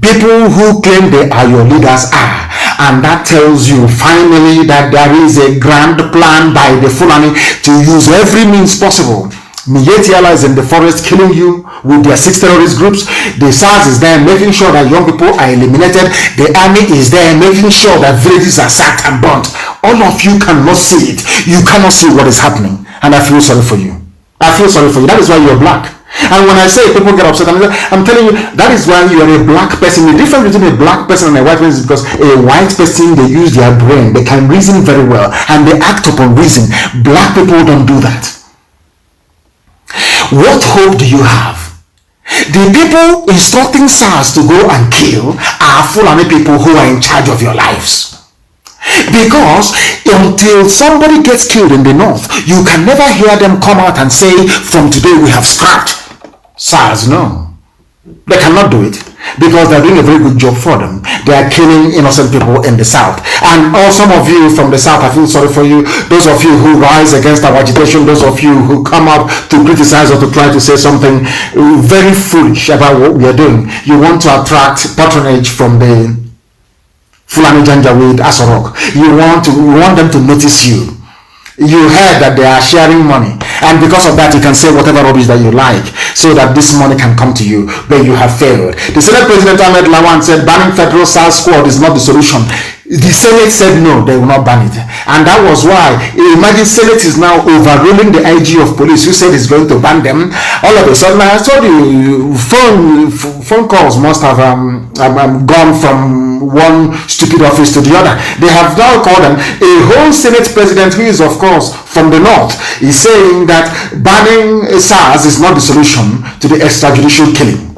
people who claim they are your leaders are. And that tells you finally that there is a grand plan by the Fulani to use every means possible. Mietiala is in the forest killing you with their 6 terrorist groups. The SARS is there making sure that young people are eliminated. The army is there making sure that villages are sacked and burnt. All of you cannot see it. You cannot see what is happening. And I feel sorry for you. I feel sorry for you. That is why you're black. And when I say people get upset, I'm telling you, that is why you are a black person. The difference between a black person and a white person is because a white person, they use their brain. They can reason very well. And they act upon reason. Black people don't do that. What hope do you have? The people instructing SARS to go and kill are Fulani people who are in charge of your lives. Because until somebody gets killed in the north, you can never hear them come out and say, from today we have scrapped SARS. No. They cannot do it because they're doing a very good job for them. They are killing innocent people in the south. And some of you from the south, I feel sorry for you. Those of you who rise against our agitation, those of you who come up to criticize or to try to say something very foolish about what we are doing. You want to attract patronage from the Fulani Janjaweed Asorok. You want them to notice you. You heard that they are sharing money, and because of that you can say whatever rubbish that you like so that this money can come to you, but you have failed. The Senate President Ahmed Lawan said banning federal SARS squad is not the solution. The Senate said no, they will not ban it. And that was why, imagine Senate is now overruling the IG of police who said it's going to ban them. All of a sudden, I told you, phone calls must have gone from one stupid office to the other. They have now called them. A whole Senate president who is, of course, from the north is saying that banning SARS is not the solution to the extrajudicial killing.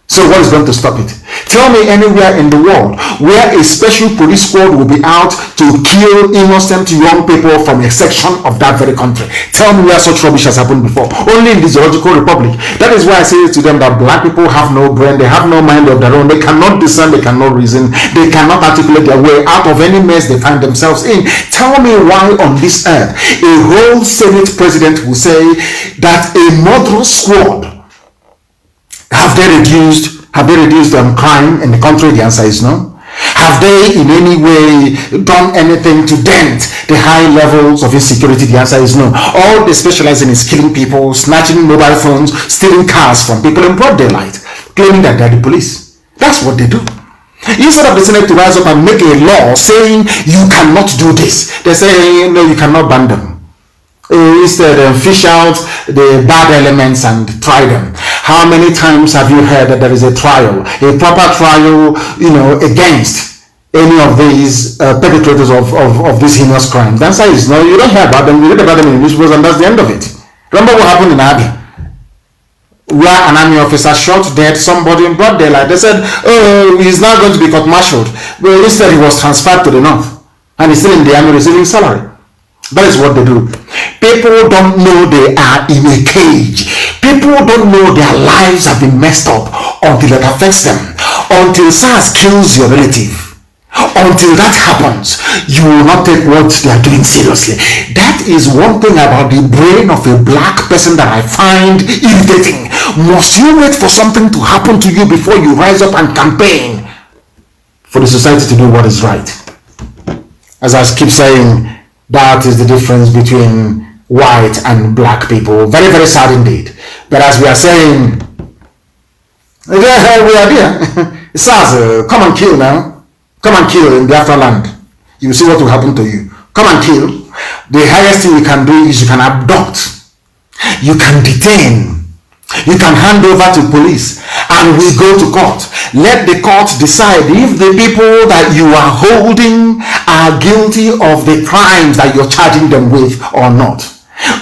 So what is going to stop it? Tell me anywhere in the world where a special police squad will be out to kill innocent young people from a section of that very country. Tell me where such rubbish has happened before. Only in the zoological republic. That is why I say to them that black people have no brain, they have no mind of their own, they cannot discern, they cannot reason, they cannot articulate their way out of any mess they find themselves in. Tell me why on this earth a whole Senate president will say that a murderous squad have they reduced crime in the country? The answer is no. Have they in any way done anything to dent the high levels of insecurity? The answer is no. All they specialize in is killing people, snatching mobile phones, stealing cars from people in broad daylight, claiming that they're the police. That's what they do. Instead of the Senate to rise up and make a law saying you cannot do this, they say no, you cannot ban them. Instead, fish out the bad elements and try them. How many times have you heard that there is a trial, a proper trial, against any of these perpetrators of this heinous crime? The answer is no. You don't hear about them. You read about them in newspapers, and that's the end of it. Remember what happened in Abia, where an army officer shot dead somebody in broad daylight. They said, "Oh, he's now going to be court-martialed." But instead, he was transferred to the north, and he's still in the army receiving salary. That is what they do. People don't know they are in a cage. People don't know their lives have been messed up until it affects them. Until SARS kills your relative. Until that happens, you will not take what they are doing seriously. That is one thing about the brain of a black person that I find irritating. Must you wait for something to happen to you before you rise up and campaign for the society to do what is right? As I keep saying, that is the difference between white and black people. Very, very sad indeed. But as we are saying, we are there. SARS, come and kill now. Come and kill in Biafra land. You will see what will happen to you. Come and kill. The highest thing you can do is you can abduct. You can detain. You can hand over to police and we go to court. Let the court decide if the people that you are holding are guilty of the crimes that you're charging them with or not.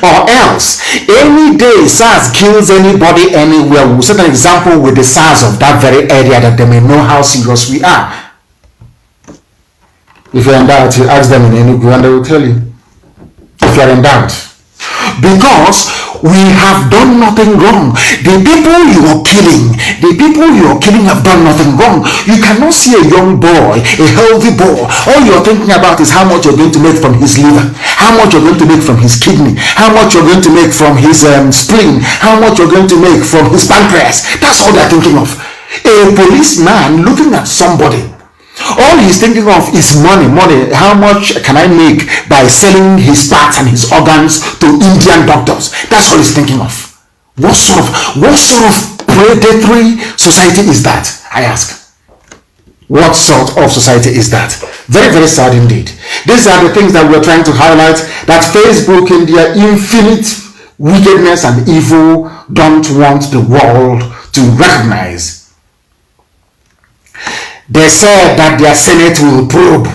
Or else, any day SARS kills anybody anywhere, we'll set an example with the SARS of that very area that they may know how serious we are. If you're in doubt, you ask them in Enugu and they will tell you. If you're in doubt. Because we have done nothing wrong. The people you are killing have done nothing wrong. You cannot see a young boy, a healthy boy. All you're thinking about is how much you're going to make from his liver, how much you're going to make from his kidney, how much you're going to make from his spleen, how much you're going to make from his pancreas. That's all they're thinking of. A policeman looking at somebody, all he's thinking of is money. How much can I make by selling his parts and his organs to Indian doctors? That's all he's thinking of. What sort of predatory society is that? I ask. What sort of society is that? Very, very sad indeed. These are the things that we're trying to highlight, that Facebook in their infinite wickedness and evil don't want the world to recognize. They said that their Senate will probe.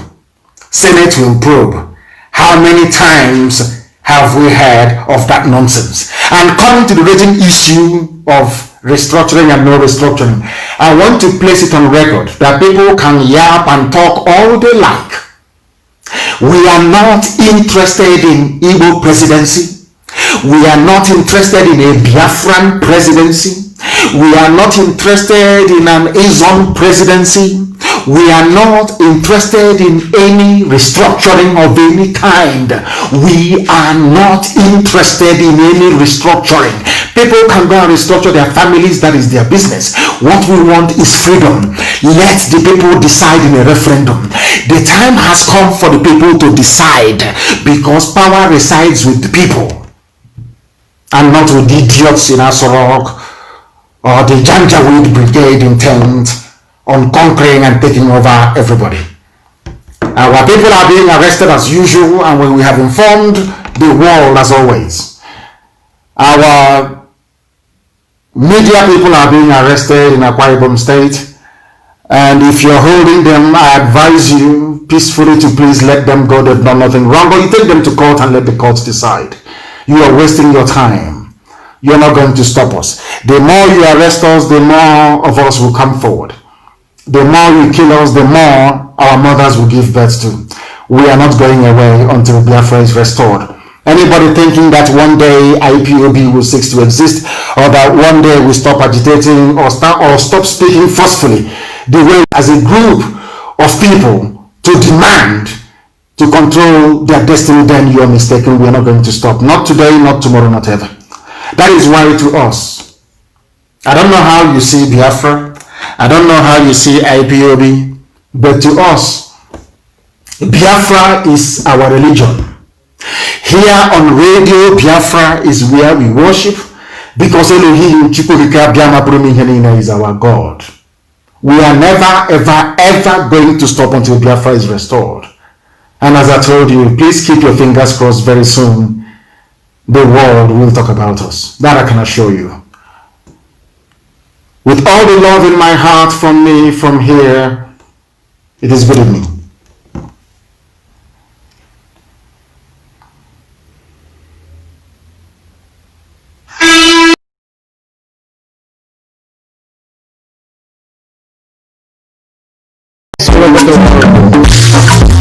Senate will probe. How many times have we heard of that nonsense? And coming to the raging issue of restructuring and no restructuring, I want to place it on record that people can yap and talk all they like. We are not interested in Igbo presidency. We are not interested in a Biafran presidency. We are not interested in an Azon presidency. We are not interested in any restructuring of any kind. We are not interested in any restructuring. People can go and restructure their families. That is their business. What we want is freedom. Let the people decide in a referendum. The time has come for the people to decide, because power resides with the people and not with the idiots in Asorok or the Janjaweed Brigade intent on conquering and taking over everybody. Our people are being arrested as usual, and we have informed the world as always. Our media people are being arrested in Akwa Ibom State, and if you're holding them, I advise you peacefully to please let them go. They've done nothing wrong, but you take them to court and let the courts decide. You are wasting your time. You're not going to stop us. The more you arrest us, the more of us will come forward. The more you kill us, the more our mothers will give birth to. We are not going away until Biafra is restored. Anybody thinking that one day IPOB will cease to exist, or that one day we stop agitating or stop speaking forcefully, the way as a group of people to demand to control their destiny, then you are mistaken. We are not going to stop. Not today, not tomorrow, not ever. That is why to us, I don't know how you see Biafra, I don't know how you see IPOB, but to us, Biafra is our religion. Here on radio, Biafra is where we worship, because Elohim is our God. We are never, ever, ever going to stop until Biafra is restored. And as I told you, please keep your fingers crossed. Very soon, the world will talk about us. That I can assure you. With all the love in my heart from me, from here, it is good evening.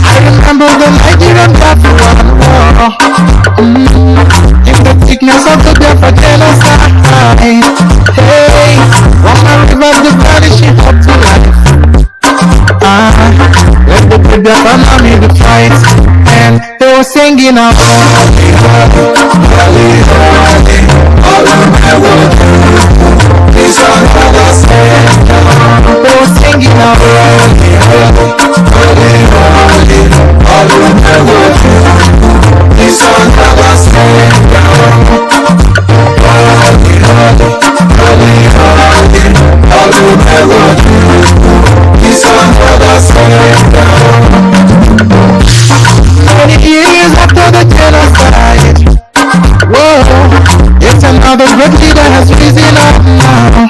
I remember the Nigerian Biafra war. In the thickness of the Biafra genocide. Hey, from the river the valley she up to life. Let the Biafra army the fight, and they were singing out. They were singing out. Many years after the genocide, whoa, it's another great leader has risen up now.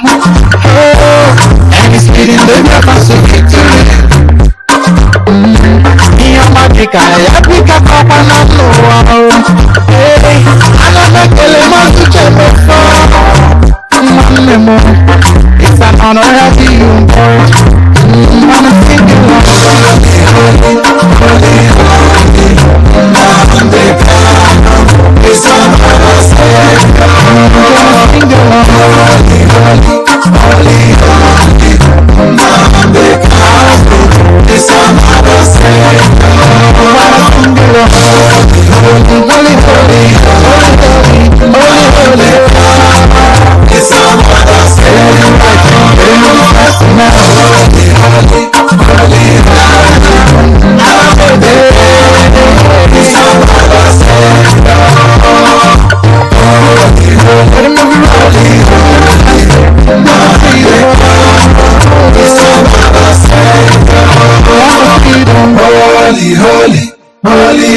Oh, and he's leading the Biafra to victory. Africa, Papa, no, hey, another Mazi it's an honor to have you on board. I'm thinking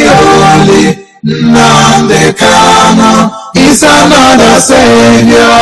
holy, Nnmdi Kanu is another savior.